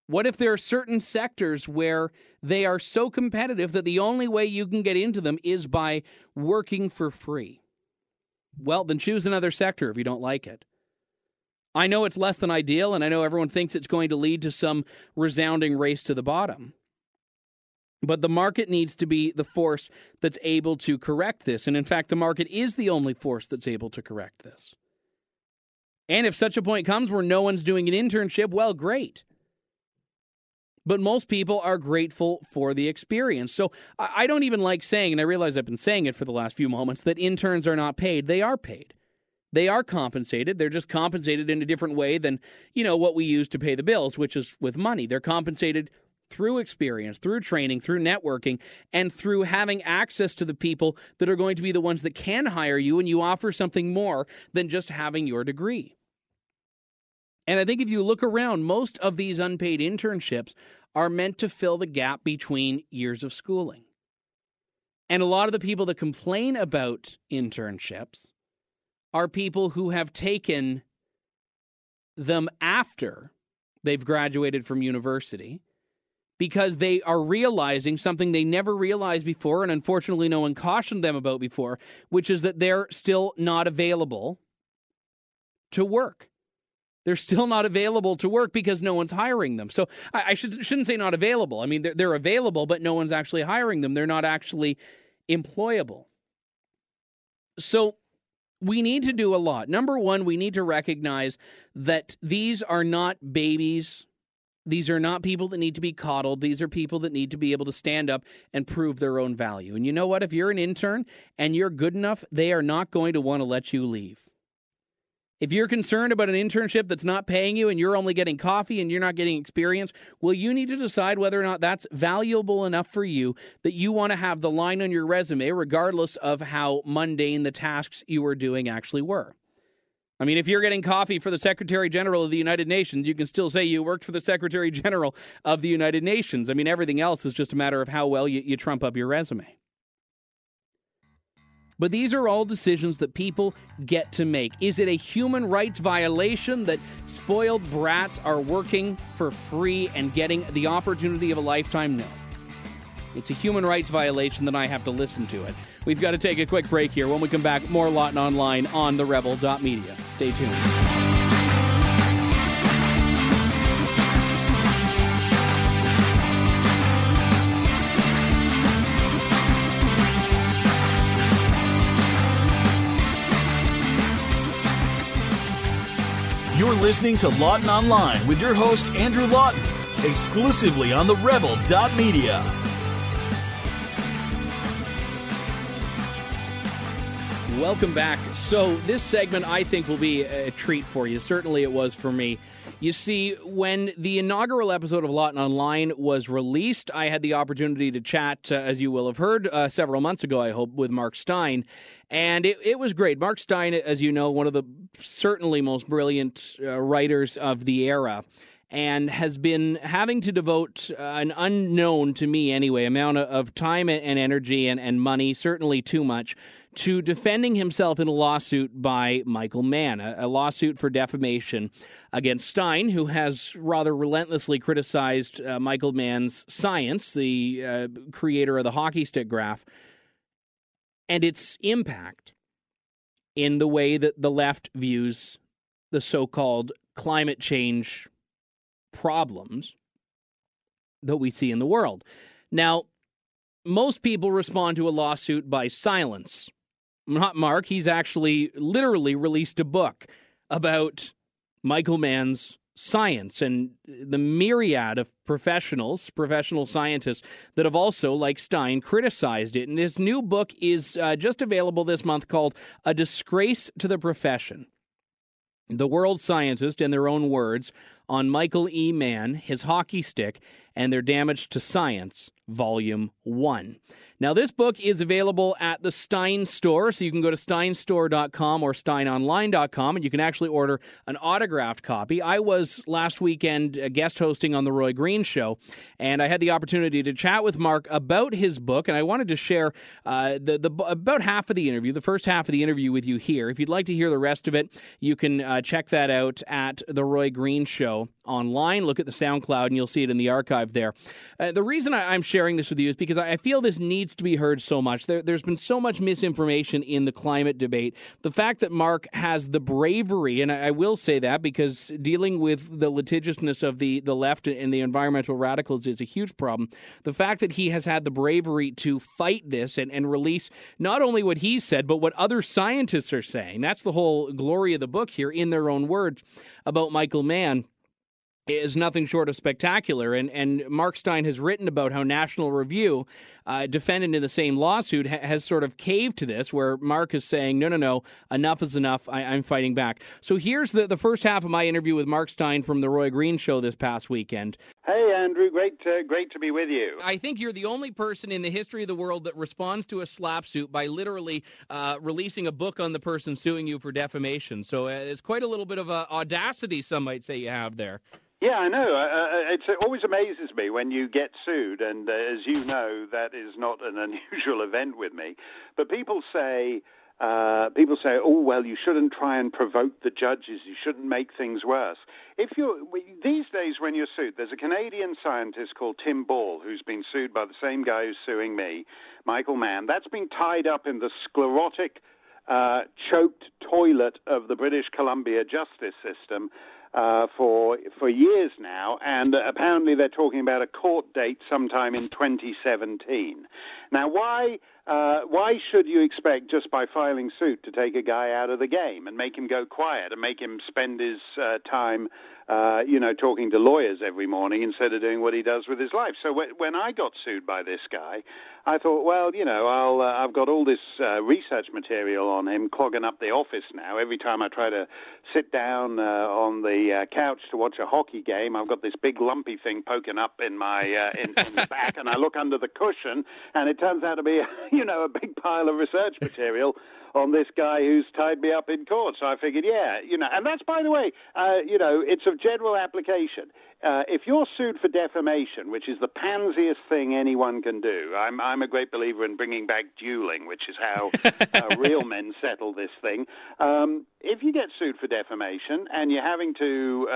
What if there are certain sectors where they are so competitive that the only way you can get into them is by working for free? Well, then choose another sector if you don't like it. I know it's less than ideal, and I know everyone thinks it's going to lead to some resounding race to the bottom. But the market needs to be the force that's able to correct this. And in fact, the market is the only force that's able to correct this. And if such a point comes where no one's doing an internship, well, great. But most people are grateful for the experience. So I don't even like saying, and I realize I've been saying it for the last few moments, that interns are not paid. They are paid. They are compensated. They're just compensated in a different way than, what we use to pay the bills, which is with money. They're compensated through experience, through training, through networking, and through having access to the people that are going to be the ones that can hire you, and you offer something more than just having your degree. And I think if you look around, most of these unpaid internships are meant to fill the gap between years of schooling. And a lot of the people that complain about internships are people who have taken them after they've graduated from university because they are realizing something they never realized before, and unfortunately no one cautioned them about before, which is that they're still not available to work. They're still not available to work because no one's hiring them. So I shouldn't say not available. I mean, they're available, but no one's actually hiring them. They're not actually employable. So we need to do a lot. Number one, we need to recognize that these are not babies. These are not people that need to be coddled. These are people that need to be able to stand up and prove their own value. And you know what? If you're an intern and you're good enough, they are not going to want to let you leave. If you're concerned about an internship that's not paying you and you're only getting coffee and you're not getting experience, well, you need to decide whether or not that's valuable enough for you that you want to have the line on your resume, regardless of how mundane the tasks you were doing actually were. I mean, if you're getting coffee for the Secretary General of the United Nations, you can still say you worked for the Secretary General of the United Nations. I mean, everything else is just a matter of how well you trump up your resume. But these are all decisions that people get to make. Is it a human rights violation that spoiled brats are working for free and getting the opportunity of a lifetime? No. It's a human rights violation that I have to listen to it. We've got to take a quick break here. When we come back, more Lawton Online on therebel.media. Stay tuned. You're listening to Lawton Online with your host, Andrew Lawton, exclusively on therebel.media. Welcome back. So this segment, I think, will be a treat for you. Certainly it was for me. You see, when the inaugural episode of Lawton Online was released, I had the opportunity to chat, as you will have heard, several months ago, I hope, with Mark Steyn. And it was great. Mark Steyn, as you know, one of the certainly most brilliant writers of the era, and has been having to devote an unknown, to me anyway, amount of time and energy and money, certainly too much, to defending himself in a lawsuit by Michael Mann, a lawsuit for defamation against Steyn, who has rather relentlessly criticized Michael Mann's science, the creator of the hockey stick graph, and its impact in the way that the left views the so-called climate change problems that we see in the world. Now, most people respond to a lawsuit by silence. Not Mark. He's actually literally released a book about Michael Mann's science and the myriad of professional scientists that have also, like Steyn, criticized it. And his new book is just available this month, called A Disgrace to the Profession. The world scientists, in their own words, on Michael E. Mann, his hockey stick, and their damage to science, Volume 1. Now, this book is available at the Steyn store, so you can go to steynstore.com or steynonline.com, and you can actually order an autographed copy. I was last weekend guest hosting on The Roy Green Show, and I had the opportunity to chat with Mark about his book, and I wanted to share about half of the interview, the first half of the interview with you here. If you'd like to hear the rest of it, you can check that out at The Roy Green Show online. Look at the SoundCloud, and you'll see it in the archive there. The reason I'm sharing this with you is because I feel this needs to be heard so much. There's been so much misinformation in the climate debate. The fact that Mark has the bravery, and I will say that because dealing with the litigiousness of the left and the environmental radicals is a huge problem. The fact that he has had the bravery to fight this and release not only what he said, but what other scientists are saying. That's the whole glory of the book here, in their own words, about Michael Mann, is nothing short of spectacular. And Mark Steyn has written about how National Review, defendant in the same lawsuit, has sort of caved to this, where Mark is saying, no, enough is enough, I'm fighting back. So here's the first half of my interview with Mark Steyn from The Roy Green Show this past weekend. Hey, Andrew, great to be with you. I think you're the only person in the history of the world that responds to a slap suit by literally releasing a book on the person suing you for defamation. So it's quite a little bit of audacity, some might say, you have there. Yeah, I know. It always amazes me when you get sued, and as you know, that is not an unusual event with me. But people say, oh, well, you shouldn't try and provoke the judges. You shouldn't make things worse. These days when you're sued, there's a Canadian scientist called Tim Ball who's been sued by the same guy who's suing me, Michael Mann. That's been tied up in the sclerotic, choked toilet of the British Columbia justice system for years now, and apparently they're talking about a court date sometime in 2017. Now, why should you expect, just by filing suit, to take a guy out of the game and make him go quiet and make him spend his time, talking to lawyers every morning instead of doing what he does with his life? So when I got sued by this guy, I thought, well, I've got all this research material on him clogging up the office now. Every time I try to sit down on the couch to watch a hockey game, I've got this big lumpy thing poking up in my in the back, and I look under the cushion, and it turns out to be, a big pile of research material on this guy who's tied me up in court. So I figured, and that's, by the way, it's of general application. If you're sued for defamation, which is the pansiest thing anyone can do, I'm a great believer in bringing back dueling, which is how real men settle this thing. If you get sued for defamation and you're having to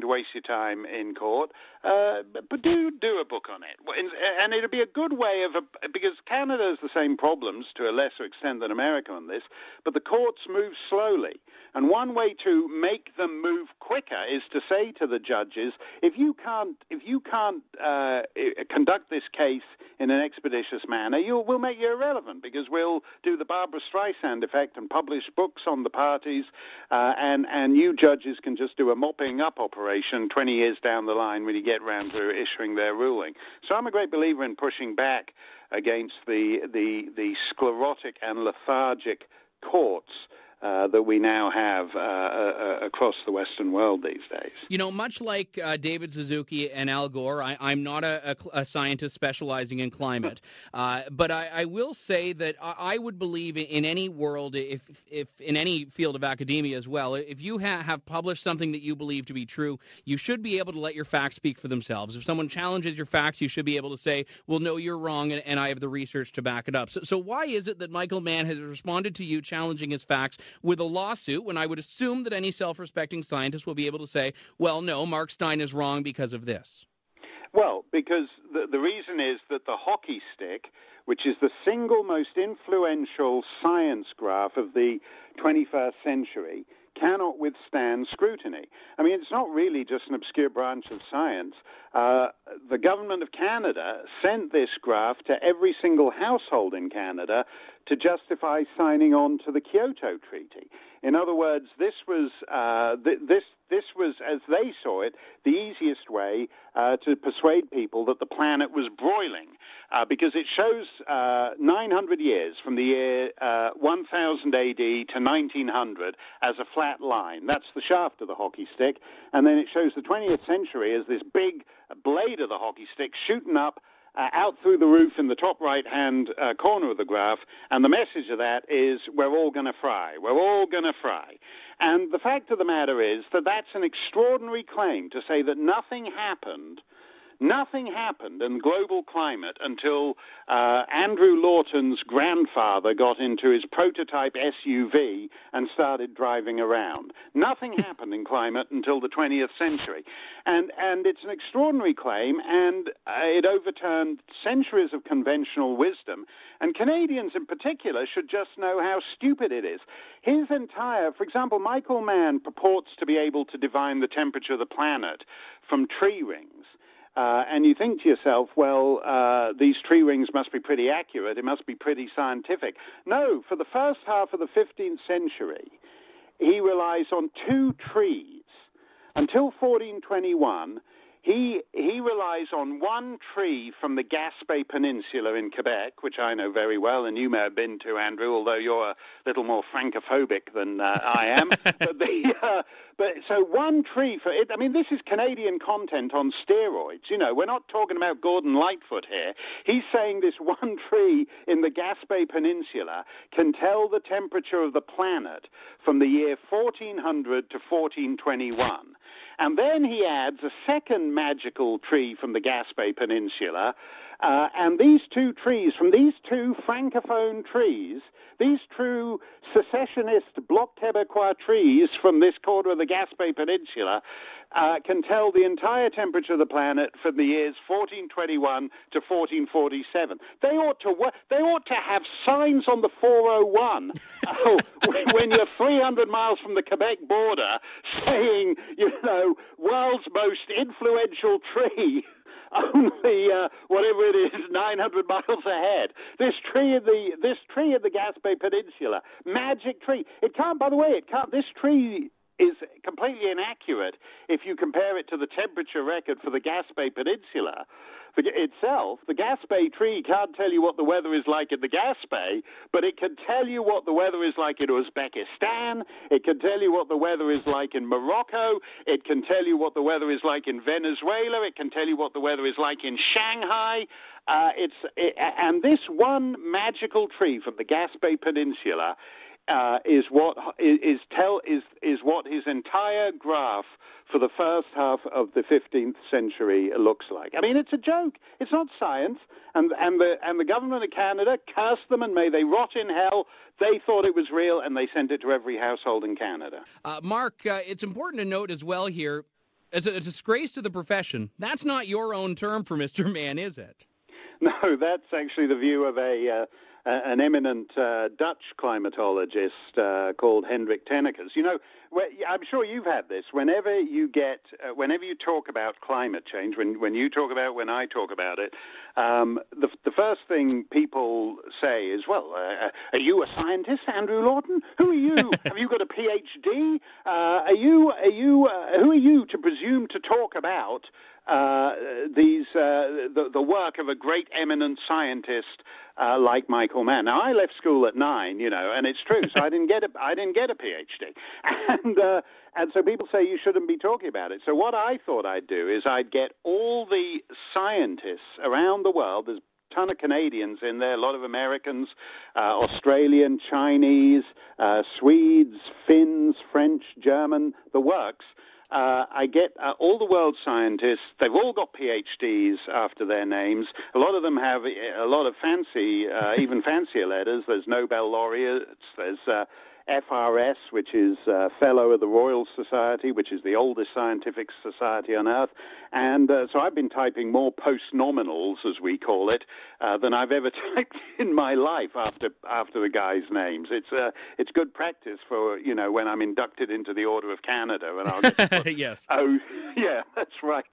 waste your time in court, but do a book on it, and it'll be a good way because Canada has the same problems to a lesser extent than America on this, but the courts move slowly. And one way to make them move quicker is to say to the judges, if you can't conduct this case in an expeditious manner, we'll make you irrelevant, because we'll do the Barbara Streisand effect and publish books on the parties, and you judges can just do a mopping up operation 20 years down the line when you get round to issuing their ruling. So I'm a great believer in pushing back against the sclerotic and lethargic courts that we now have across the Western world these days. Much like David Suzuki and Al Gore, I'm not a scientist specializing in climate, but I will say that I would believe in any world, if in any field of academia as well, if you have published something that you believe to be true, you should be able to let your facts speak for themselves. If someone challenges your facts, you should be able to say, well, no, you're wrong, and I have the research to back it up. So why is it that Michael Mann has responded to you challenging his facts with a lawsuit, when I would assume that any self-respecting scientist will be able to say, well, no, Mark Steyn is wrong because of this? Well, because the reason is that the hockey stick, which is the single most influential science graph of the 21st century, cannot withstand scrutiny. I mean, it's not really just an obscure branch of science. The government of Canada sent this graph to every single household in Canada to justify signing on to the Kyoto Treaty. In other words, this was, as they saw it, the easiest way to persuade people that the planet was broiling. because it shows 900 years from the year 1000 AD to 1900 as a flat line. That's the shaft of the hockey stick. And then it shows the 20th century as this big blade of the hockey stick shooting up out through the roof in the top right-hand corner of the graph, and the message of that is we're all going to fry. We're all going to fry. And the fact of the matter is that that's an extraordinary claim to say that nothing happened in global climate until Andrew Lawton's grandfather got into his prototype SUV and started driving around. Nothing happened in climate until the 20th century. And it's an extraordinary claim, and it overturned centuries of conventional wisdom. And Canadians in particular should just know how stupid it is. For example, Michael Mann purports to be able to divine the temperature of the planet from tree rings. And you think to yourself, well, these tree rings must be pretty accurate. It must be pretty scientific. No, for the first half of the 15th century, he relies on two trees. Until 1421, he relies on one tree from the Gaspé Peninsula in Quebec, which I know very well, and you may have been to, Andrew, although you're a little more francophobic than I am. So one tree for it. I mean, this is Canadian content on steroids. You know, we're not talking about Gordon Lightfoot here. He's saying this one tree in the Gaspé Peninsula can tell the temperature of the planet from the year 1400 to 1421. And then he adds a second magical tree from the Gaspé Peninsula, and these two trees, from these two francophone trees, these true secessionist Bloc Québécois trees from this corner of the Gaspé Peninsula, can tell the entire temperature of the planet from the years 1421 to 1447. They ought to have signs on the 401 when you're 300 miles from the Quebec border saying, world's most influential tree. Only whatever it is, 900 miles ahead. This tree in the Gaspé Peninsula, magic tree. This tree is completely inaccurate if you compare it to the temperature record for the Gaspé Peninsula itself. The Gaspé tree can't tell you what the weather is like in the Gaspé, but it can tell you what the weather is like in Uzbekistan. It can tell you what the weather is like in Morocco. It can tell you what the weather is like in Venezuela. It can tell you what the weather is like in Shanghai. And this one magical tree from the Gaspé Peninsula is what his entire graph for the first half of the 15th century looks like. I mean, it's a joke. It's not science. And the government of Canada cursed them, and may they rot in hell. They thought it was real, and they sent it to every household in Canada. Mark, it's important to note as well here, as a disgrace to the profession, that's not your own term for Mr. Mann, is it? No, that's actually the view of an eminent Dutch climatologist called Hendrik Tennekes. I'm sure you've had this. Whenever you talk about climate change, when you talk about it, when I talk about it, the first thing people say is, well, are you a scientist, Andrew Lawton? Who are you? Have you got a PhD? Who are you to presume to talk about the work of a great eminent scientist like Michael Mann? Now, I left school at 9, and it's true. So I didn't get a PhD, and so people say you shouldn't be talking about it. So what I thought I'd do is I'd get all the scientists around the world. There's a ton of Canadians in there, a lot of Americans, Australian, Chinese, Swedes, Finns, French, German, the works. I get all the world scientists. They've all got PhDs after their names. A lot of them have a lot of fancy, even fancier letters. There's Nobel laureates. There's FRS, which is Fellow of the Royal Society, which is the oldest scientific society on Earth. And so I've been typing more post-nominals, as we call it, than I've ever typed in my life after the guys' names. It's good practice for, when I'm inducted into the Order of Canada. And I'll get yes. Oh, yeah, that's right.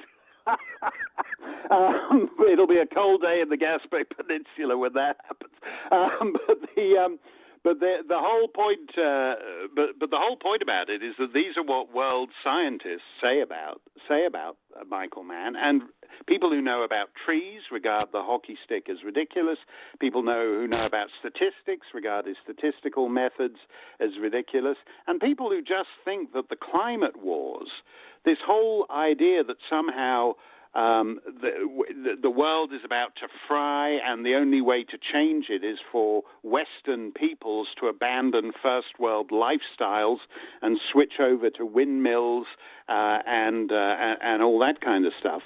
It'll be a cold day in the Gaspé Peninsula when that happens. But the whole point, but the whole point about it is that these are what world scientists say about Michael Mann, and people who know about trees regard the hockey stick as ridiculous. People who know about statistics regard his statistical methods as ridiculous, and people who just think that the climate wars, this whole idea that somehow the world is about to fry, and the only way to change it is for Western peoples to abandon first world lifestyles and switch over to windmills and all that kind of stuff.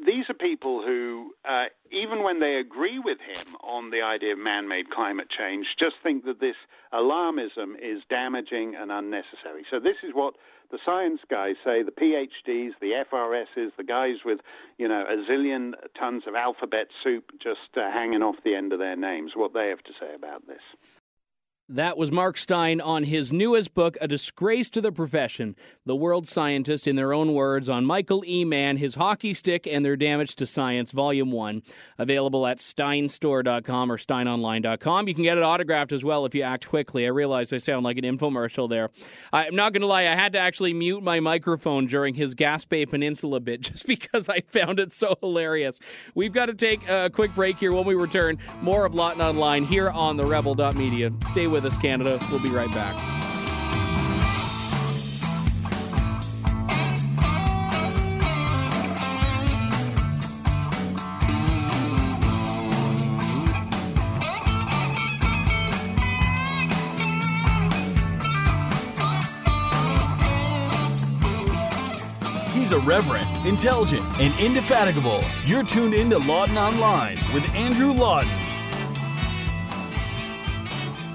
These are people who, even when they agree with him on the idea of man-made climate change, just think that this alarmism is damaging and unnecessary. So this is what the science guys say, the PhDs, the FRSs, the guys with, a zillion tons of alphabet soup just hanging off the end of their names, what they have to say about this. That was Mark Steyn on his newest book, A Disgrace to the Profession, The World Scientist in Their Own Words, on Michael E. Mann, His Hockey Stick, and Their Damage to Science, Volume 1, available at steinstore.com or steinonline.com. You can get it autographed as well if you act quickly. I realize I sound like an infomercial there. I'm not going to lie, I had to actually mute my microphone during his Gaspé Peninsula bit just because I found it so hilarious. We've got to take a quick break here. When we return, more of Lawton Online here on the Rebel.media. Stay with us, Canada. We'll be right back. He's irreverent, intelligent, and indefatigable. You're tuned in to Lawton Online with Andrew Lawton.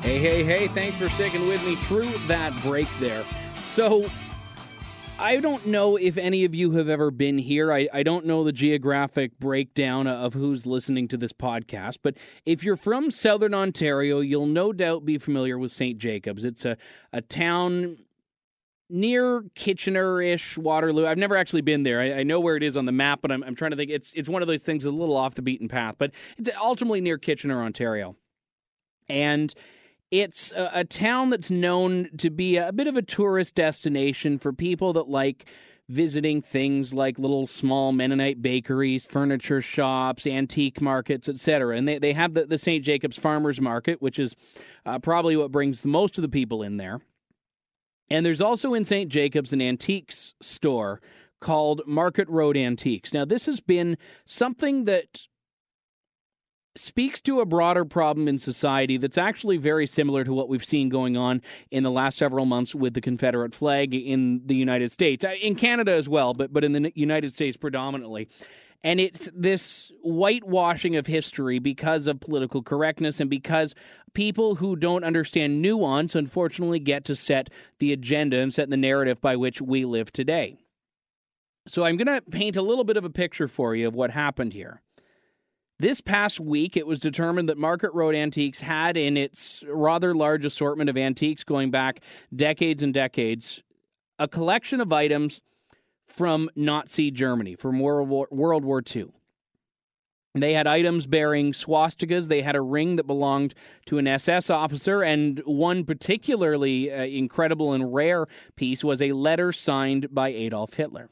Hey, thanks for sticking with me through that break there. So, I don't know if any of you have ever been here. I don't know the geographic breakdown of who's listening to this podcast, but if you're from Southern Ontario, you'll no doubt be familiar with St. Jacobs. It's a town near Kitchener-ish, Waterloo. I've never actually been there. I know where it is on the map, but I'm trying to think. It's one of those things a little off the beaten path, but it's ultimately near Kitchener, Ontario. And it's a town that's known to be a bit of a tourist destination for people that like visiting things like little small Mennonite bakeries, furniture shops, antique markets, etc. And they have the St. Jacobs Farmers Market, which is probably what brings most of the people in there. And there's also in St. Jacobs an antiques store called Market Road Antiques. Now, this has been something that speaks to a broader problem in society that's actually very similar to what we've seen going on in the last several months with the Confederate flag in the United States, in Canada as well, but in the United States predominantly. And it's this whitewashing of history because of political correctness and because people who don't understand nuance, unfortunately, get to set the agenda and set the narrative by which we live today. So I'm going to paint a little bit of a picture for you of what happened here. This past week, it was determined that Market Road Antiques had in its rather large assortment of antiques going back decades and decades, a collection of items from Nazi Germany, from World War II. They had items bearing swastikas. They had a ring that belonged to an SS officer, and one particularly incredible and rare piece was a letter signed by Adolf Hitler.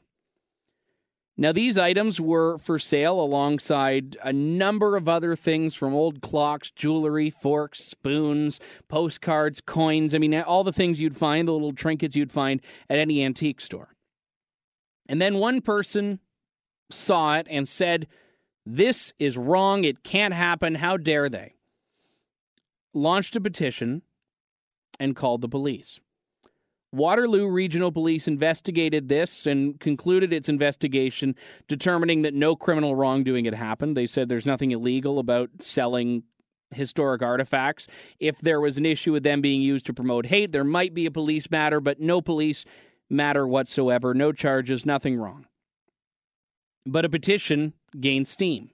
Now, these items were for sale alongside a number of other things, from old clocks, jewelry, forks, spoons, postcards, coins. I mean, all the things you'd find, the little trinkets you'd find at any antique store. And then one person saw it and said, "This is wrong. It can't happen. How dare they?" Launched a petition and called the police. Waterloo Regional Police investigated this and concluded its investigation, determining that no criminal wrongdoing had happened. They said there's nothing illegal about selling historic artifacts. If there was an issue with them being used to promote hate, there might be a police matter, but no police matter whatsoever, no charges, nothing wrong. But a petition gained steam.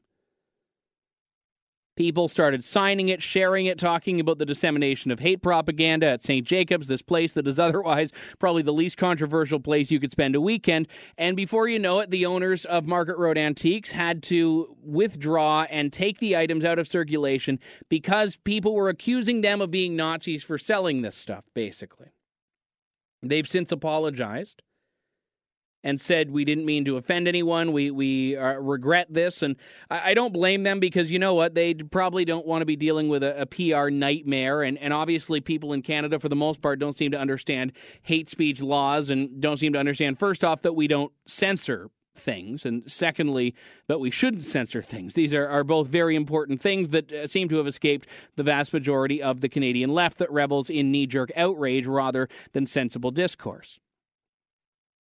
People started signing it, sharing it, talking about the dissemination of hate propaganda at St. Jacobs, this place that is otherwise probably the least controversial place you could spend a weekend. And before you know it, the owners of Market Road Antiques had to withdraw and take the items out of circulation because people were accusing them of being Nazis for selling this stuff, basically. They've since apologized and said, we didn't mean to offend anyone, we regret this, and I don't blame them because you know what, they probably don't want to be dealing with a PR nightmare, and obviously people in Canada for the most part don't seem to understand hate speech laws and don't seem to understand, first off, that we don't censor things, and secondly, that we shouldn't censor things. These are both very important things that seem to have escaped the vast majority of the Canadian left that revels in knee-jerk outrage rather than sensible discourse.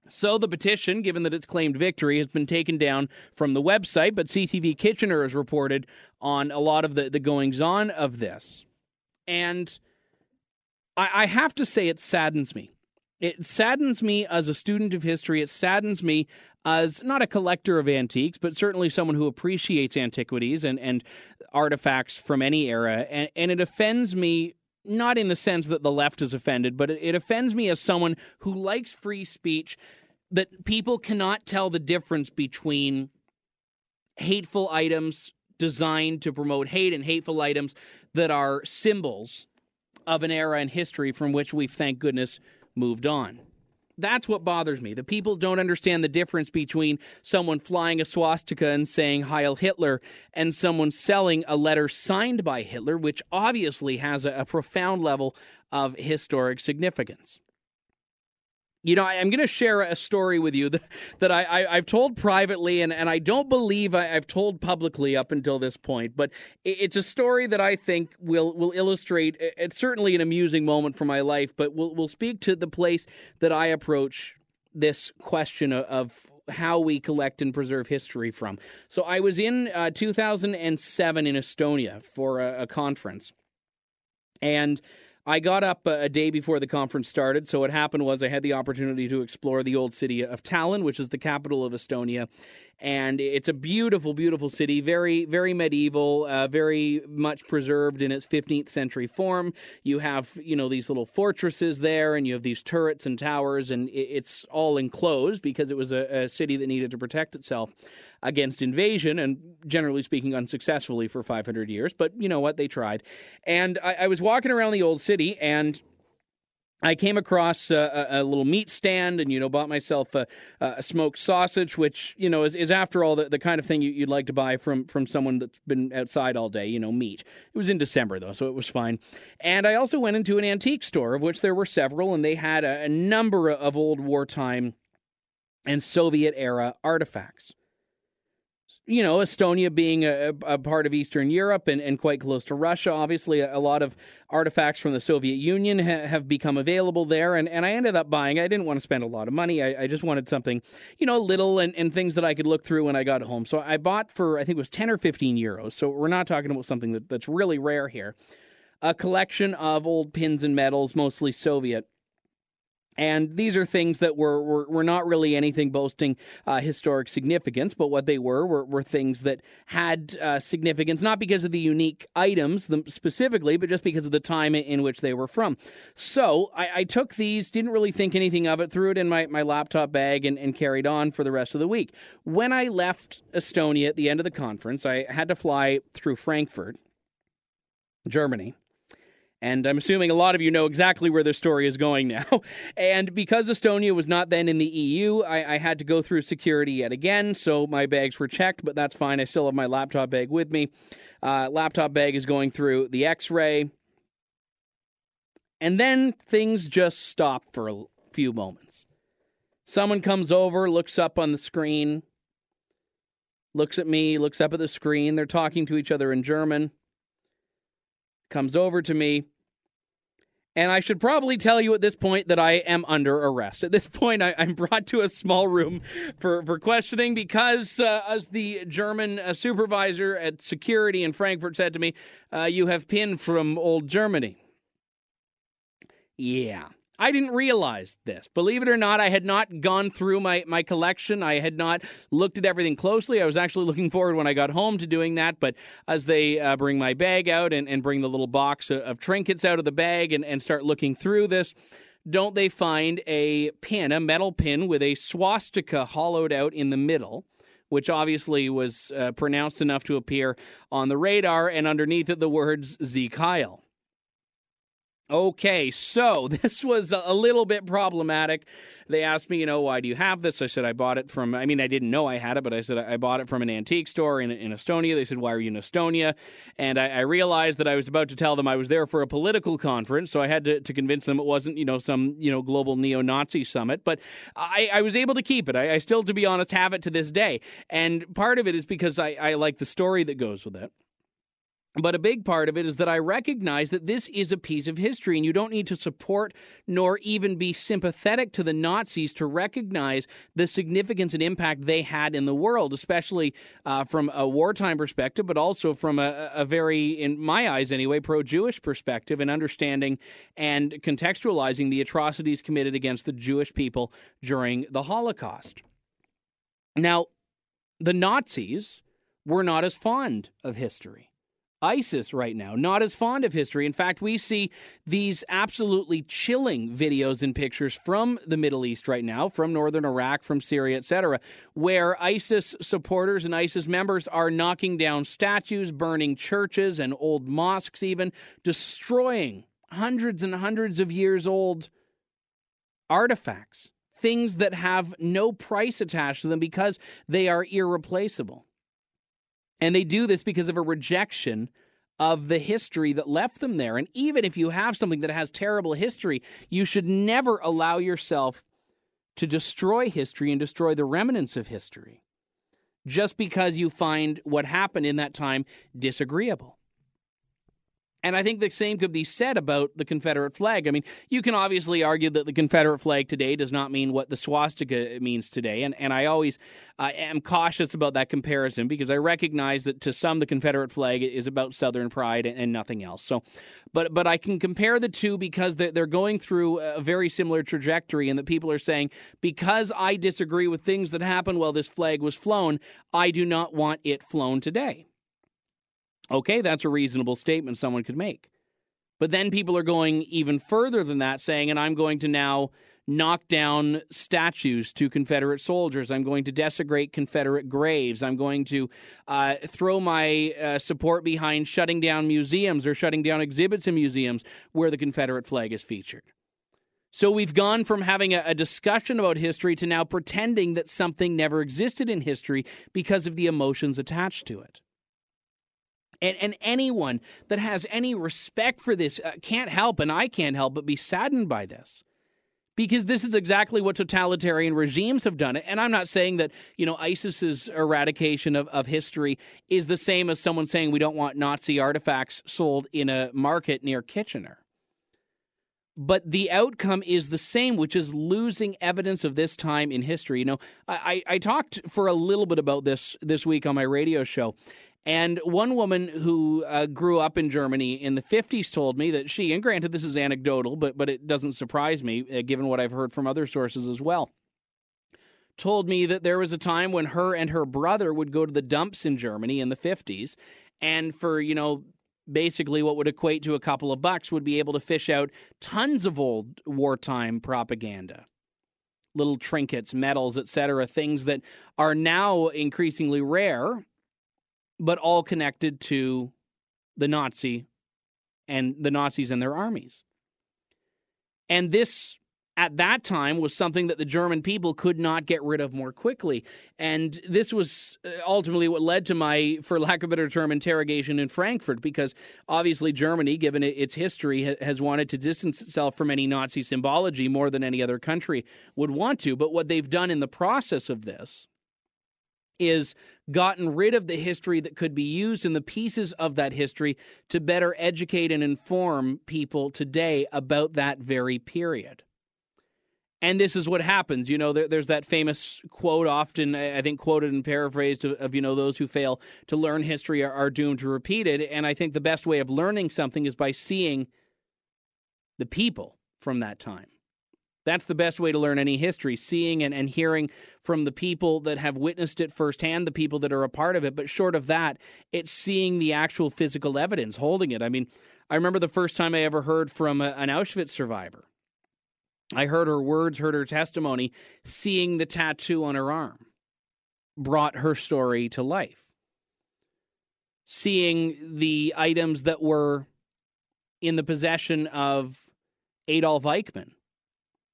So the petition, given that it's claimed victory, has been taken down from the website, but CTV Kitchener has reported on a lot of the goings-on of this. And I have to say it saddens me. It saddens me as a student of history. It saddens me as not a collector of antiques, but certainly someone who appreciates antiquities and artifacts from any era. And it offends me, not in the sense that the left is offended, but it offends me as someone who likes free speech, that people cannot tell the difference between hateful items designed to promote hate and hateful items that are symbols of an era in history from which we've, thank goodness, moved on. That's what bothers me. The people don't understand the difference between someone flying a swastika and saying Heil Hitler and someone selling a letter signed by Hitler, which obviously has a profound level of historic significance. You know, I'm going to share a story with you that I've told privately, and I don't believe I've told publicly up until this point, but it's a story that I think will illustrate, it's certainly an amusing moment for my life, but will speak to the place that I approach this question of how we collect and preserve history from. So I was in 2007 in Estonia for a conference, and I got up a day before the conference started, so what happened was I had the opportunity to explore the old city of Tallinn, which is the capital of Estonia, and it's a beautiful, beautiful city, very, very medieval, very much preserved in its 15th century form. You have, these little fortresses there, and you have these turrets and towers, and it's all enclosed because it was a city that needed to protect itself against invasion, and generally speaking, unsuccessfully for 500 years. But you know what? They tried. And I was walking around the old city, and I came across a little meat stand and, bought myself a smoked sausage, which, is after all the kind of thing you'd like to buy from someone that's been outside all day, meat. It was in December, though, so it was fine. And I also went into an antique store, of which there were several, and they had a number of old wartime and Soviet-era artifacts. Estonia being a part of Eastern Europe and quite close to Russia, obviously a lot of artifacts from the Soviet Union have become available there, and I ended up buying. I didn't want to spend a lot of money. I just wanted something, little and things that I could look through when I got home. So I bought for, I think it was 10 or 15 euros, so we're not talking about something that's really rare here, a collection of old pins and medals, mostly Soviet. And these are things that were not really anything boasting historic significance, but what they were things that had significance, not because of the unique items specifically, but just because of the time in which they were from. So I took these, didn't really think anything of it, threw it in my laptop bag and carried on for the rest of the week. When I left Estonia at the end of the conference, I had to fly through Frankfurt, Germany. And I'm assuming a lot of you know exactly where this story is going now. And because Estonia was not then in the EU, I had to go through security yet again, so my bags were checked, but that's fine. I still have my laptop bag with me. Laptop bag is going through the X-ray. And then things just stop for a few moments. Someone comes over, looks up on the screen, looks at me, looks up at the screen. They're talking to each other in German. Comes over to me, and I should probably tell you at this point that I am under arrest. At this point, I'm brought to a small room for questioning because, as the German supervisor at security in Frankfurt said to me, you have PIN from old Germany. Yeah. I didn't realize this. Believe it or not, I had not gone through my collection. I had not looked at everything closely. I was actually looking forward when I got home to doing that. But as they bring my bag out and bring the little box of trinkets out of the bag and start looking through this, don't they find a pin, a metal pin with a swastika hollowed out in the middle, which obviously was pronounced enough to appear on the radar, and underneath it the words Z. Kyle. Okay, so this was a little bit problematic. They asked me, why do you have this? I said I bought it from, I didn't know I had it, but I said I bought it from an antique store in Estonia. They said, why are you in Estonia? And I realized that I was about to tell them I was there for a political conference, so I had to convince them it wasn't, some, global neo-Nazi summit. But I was able to keep it. I still, to be honest, have it to this day. And part of it is because I like the story that goes with it. But a big part of it is that I recognize that this is a piece of history, and you don't need to support nor even be sympathetic to the Nazis to recognize the significance and impact they had in the world, especially from a wartime perspective, but also from a very, in my eyes anyway, pro-Jewish perspective, and understanding and contextualizing the atrocities committed against the Jewish people during the Holocaust. Now, the Nazis were not as fond of history. ISIS right now, not as fond of history. In fact, we see these absolutely chilling videos and pictures from the Middle East right now, from northern Iraq, from Syria, etc., where ISIS supporters and ISIS members are knocking down statues, burning churches and old mosques even, destroying hundreds and hundreds of years old artifacts, things that have no price attached to them because they are irreplaceable. And they do this because of a rejection of the history that left them there. And even if you have something that has terrible history, you should never allow yourself to destroy history and destroy the remnants of history just because you find what happened in that time disagreeable. And I think the same could be said about the Confederate flag. You can obviously argue that the Confederate flag today does not mean what the swastika means today. And I always am cautious about that comparison because I recognize that to some the Confederate flag is about Southern pride and nothing else. So, but I can compare the two because they're going through a very similar trajectory, and that people are saying, because I disagree with things that happened while this flag was flown, I do not want it flown today. Okay, that's a reasonable statement someone could make. But then people are going even further than that, saying, and I'm going to now knock down statues to Confederate soldiers. I'm going to desecrate Confederate graves. I'm going to throw my support behind shutting down museums or shutting down exhibits in museums where the Confederate flag is featured. So we've gone from having a discussion about history to now pretending that something never existed in history because of the emotions attached to it. And anyone that has any respect for this can't help, and I can't help but be saddened by this. Because this is exactly what totalitarian regimes have done. And I'm not saying that, ISIS's eradication of history is the same as someone saying we don't want Nazi artifacts sold in a market near Kitchener. But the outcome is the same, which is losing evidence of this time in history. I talked for a little bit about this week on my radio show. And one woman who grew up in Germany in the 50s told me that she, and granted this is anecdotal, but it doesn't surprise me given what I've heard from other sources as well, told me that there was a time when her and her brother would go to the dumps in Germany in the 50s, and for, basically what would equate to a couple of bucks would be able to fish out tons of old wartime propaganda. Little trinkets, medals, etc., things that are now increasingly rare, but all connected to the Nazis and their armies. And this, at that time, was something that the German people could not get rid of more quickly. And this was ultimately what led to my, for lack of a better term, interrogation in Frankfurt, because obviously Germany, given its history, has wanted to distance itself from any Nazi symbology more than any other country would want to. But what they've done in the process of this is gotten rid of the history that could be used in the pieces of that history to better educate and inform people today about that very period. And this is what happens. There's that famous quote, often, I think, quoted and paraphrased of those who fail to learn history are doomed to repeat it. And I think the best way of learning something is by seeing the people from that time. That's the best way to learn any history, seeing and hearing from the people that have witnessed it firsthand, the people that are a part of it. But short of that, it's seeing the actual physical evidence, holding it. I mean, I remember the first time I ever heard from an Auschwitz survivor. I heard her words, heard her testimony, seeing the tattoo on her arm brought her story to life. Seeing the items that were in the possession of Adolf Eichmann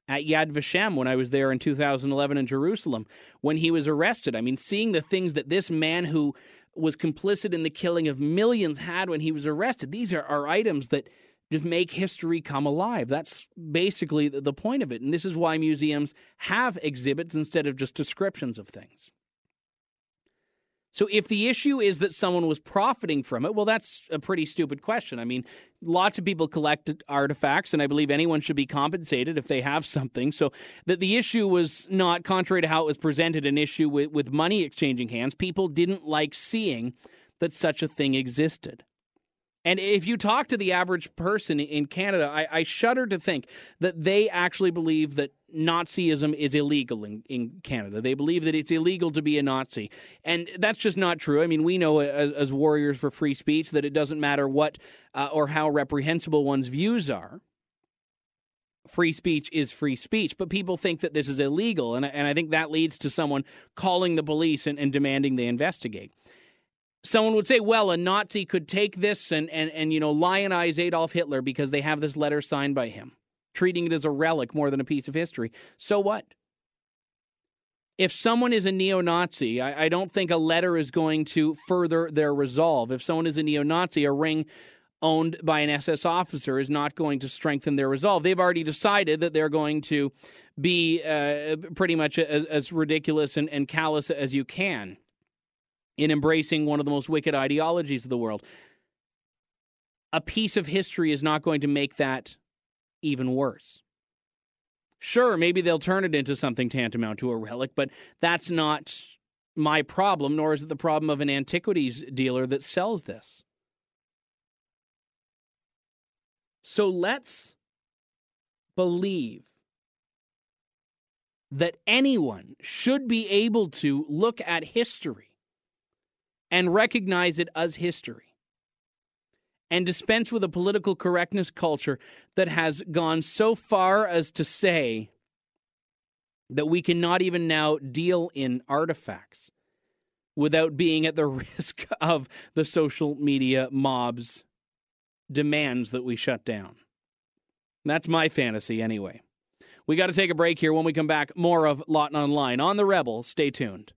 at Yad Vashem when I was there in 2011 in Jerusalem, when he was arrested. I mean, seeing the things that this man who was complicit in the killing of millions had when he was arrested, these are items that just make history come alive. That's basically the point of it. And this is why museums have exhibits instead of just descriptions of things. So if the issue is that someone was profiting from it, well, that's a pretty stupid question. I mean, lots of people collect artifacts, and I believe anyone should be compensated if they have something. So that the issue was not, contrary to how it was presented, an issue with money exchanging hands. People didn't like seeing that such a thing existed. And if you talk to the average person in Canada, I shudder to think that they actually believe that Nazism is illegal in Canada. They believe that it's illegal to be a Nazi. And that's just not true. I mean, we know as warriors for free speech that it doesn't matter what or how reprehensible one's views are. Free speech is free speech. But people think that this is illegal. And I think that leads to someone calling the police and demanding they investigate. Someone would say, well, a Nazi could take this and lionize Adolf Hitler because they have this letter signed by him, treating it as a relic more than a piece of history. So what? If someone is a neo-Nazi, I don't think a letter is going to further their resolve. If someone is a neo-Nazi, a ring owned by an SS officer is not going to strengthen their resolve. They've already decided that they're going to be pretty much as ridiculous and callous as you can in embracing one of the most wicked ideologies of the world. A piece of history is not going to make that even worse. Sure, maybe they'll turn it into something tantamount to a relic, but that's not my problem, nor is it the problem of an antiquities dealer that sells this. So let's believe that anyone should be able to look at history and recognize it as history, and dispense with a political correctness culture that has gone so far as to say that we cannot even now deal in artifacts without being at the risk of the social media mob's demands that we shut down. That's my fantasy anyway. We got to take a break here. When we come back, more of Lawton Online on The Rebel. Stay tuned.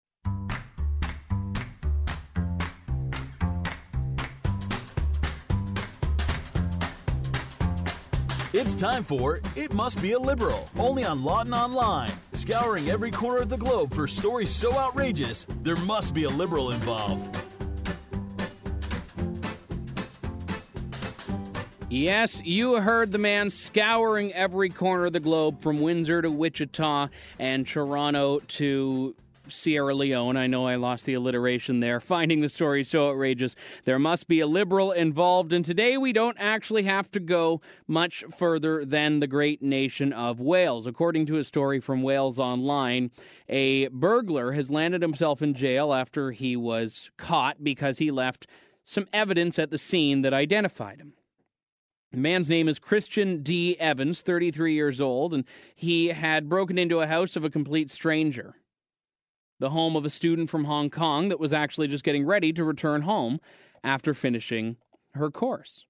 It's time for It Must Be a Liberal, only on Lawton Online. Scouring every corner of the globe for stories so outrageous, there must be a liberal involved. Yes, you heard the man scouring every corner of the globe from Windsor to Wichita and Toronto to Sierra Leone. I know I lost the alliteration there. Finding the story so outrageous, there must be a liberal involved. And today we don't actually have to go much further than the great nation of Wales. According to a story from Wales Online, a burglar has landed himself in jail after he was caught because he left some evidence at the scene that identified him. The man's name is Christian D. Evans, 33 years old, and he had broken into a house of a complete stranger, the home of a student from Hong Kong that was actually just getting ready to return home after finishing her course.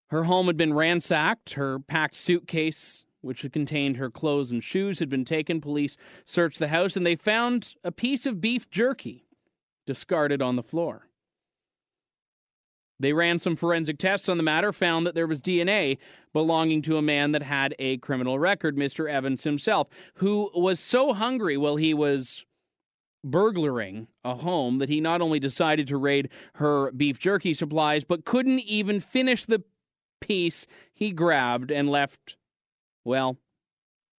Her home had been ransacked. Her packed suitcase, which had contained her clothes and shoes, had been taken. Police searched the house, and they found a piece of beef jerky discarded on the floor. They ran some forensic tests on the matter, found that there was DNA belonging to a man that had a criminal record, Mr. Evans himself, who was so hungry while he was burglaring a home that he not only decided to raid her beef jerky supplies, but couldn't even finish the piece he grabbed and left, well,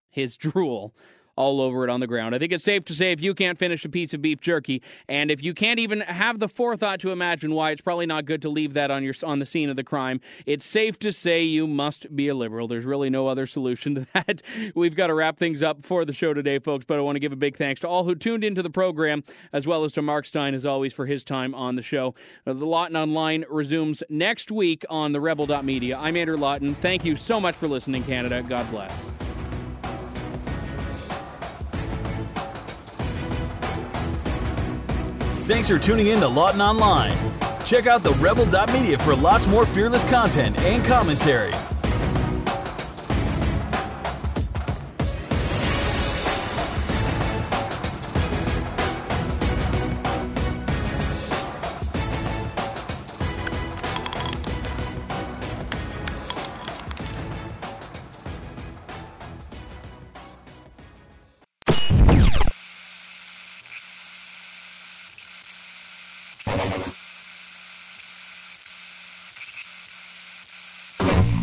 his drool all over it on the ground. I think it's safe to say if you can't finish a piece of beef jerky, and if you can't even have the forethought to imagine why it's probably not good to leave that on the scene of the crime, it's safe to say you must be a liberal. There's really no other solution to that. We've got to wrap things up for the show today, folks, but I want to give a big thanks to all who tuned into the program, as well as to Mark Steyn, as always, for his time on the show. The Lawton Online resumes next week on the Rebel.media. I'm Andrew Lawton. Thank you so much for listening, Canada. God bless. Thanks for tuning in to Lawton Online. Check out the Rebel.media for lots more fearless content and commentary.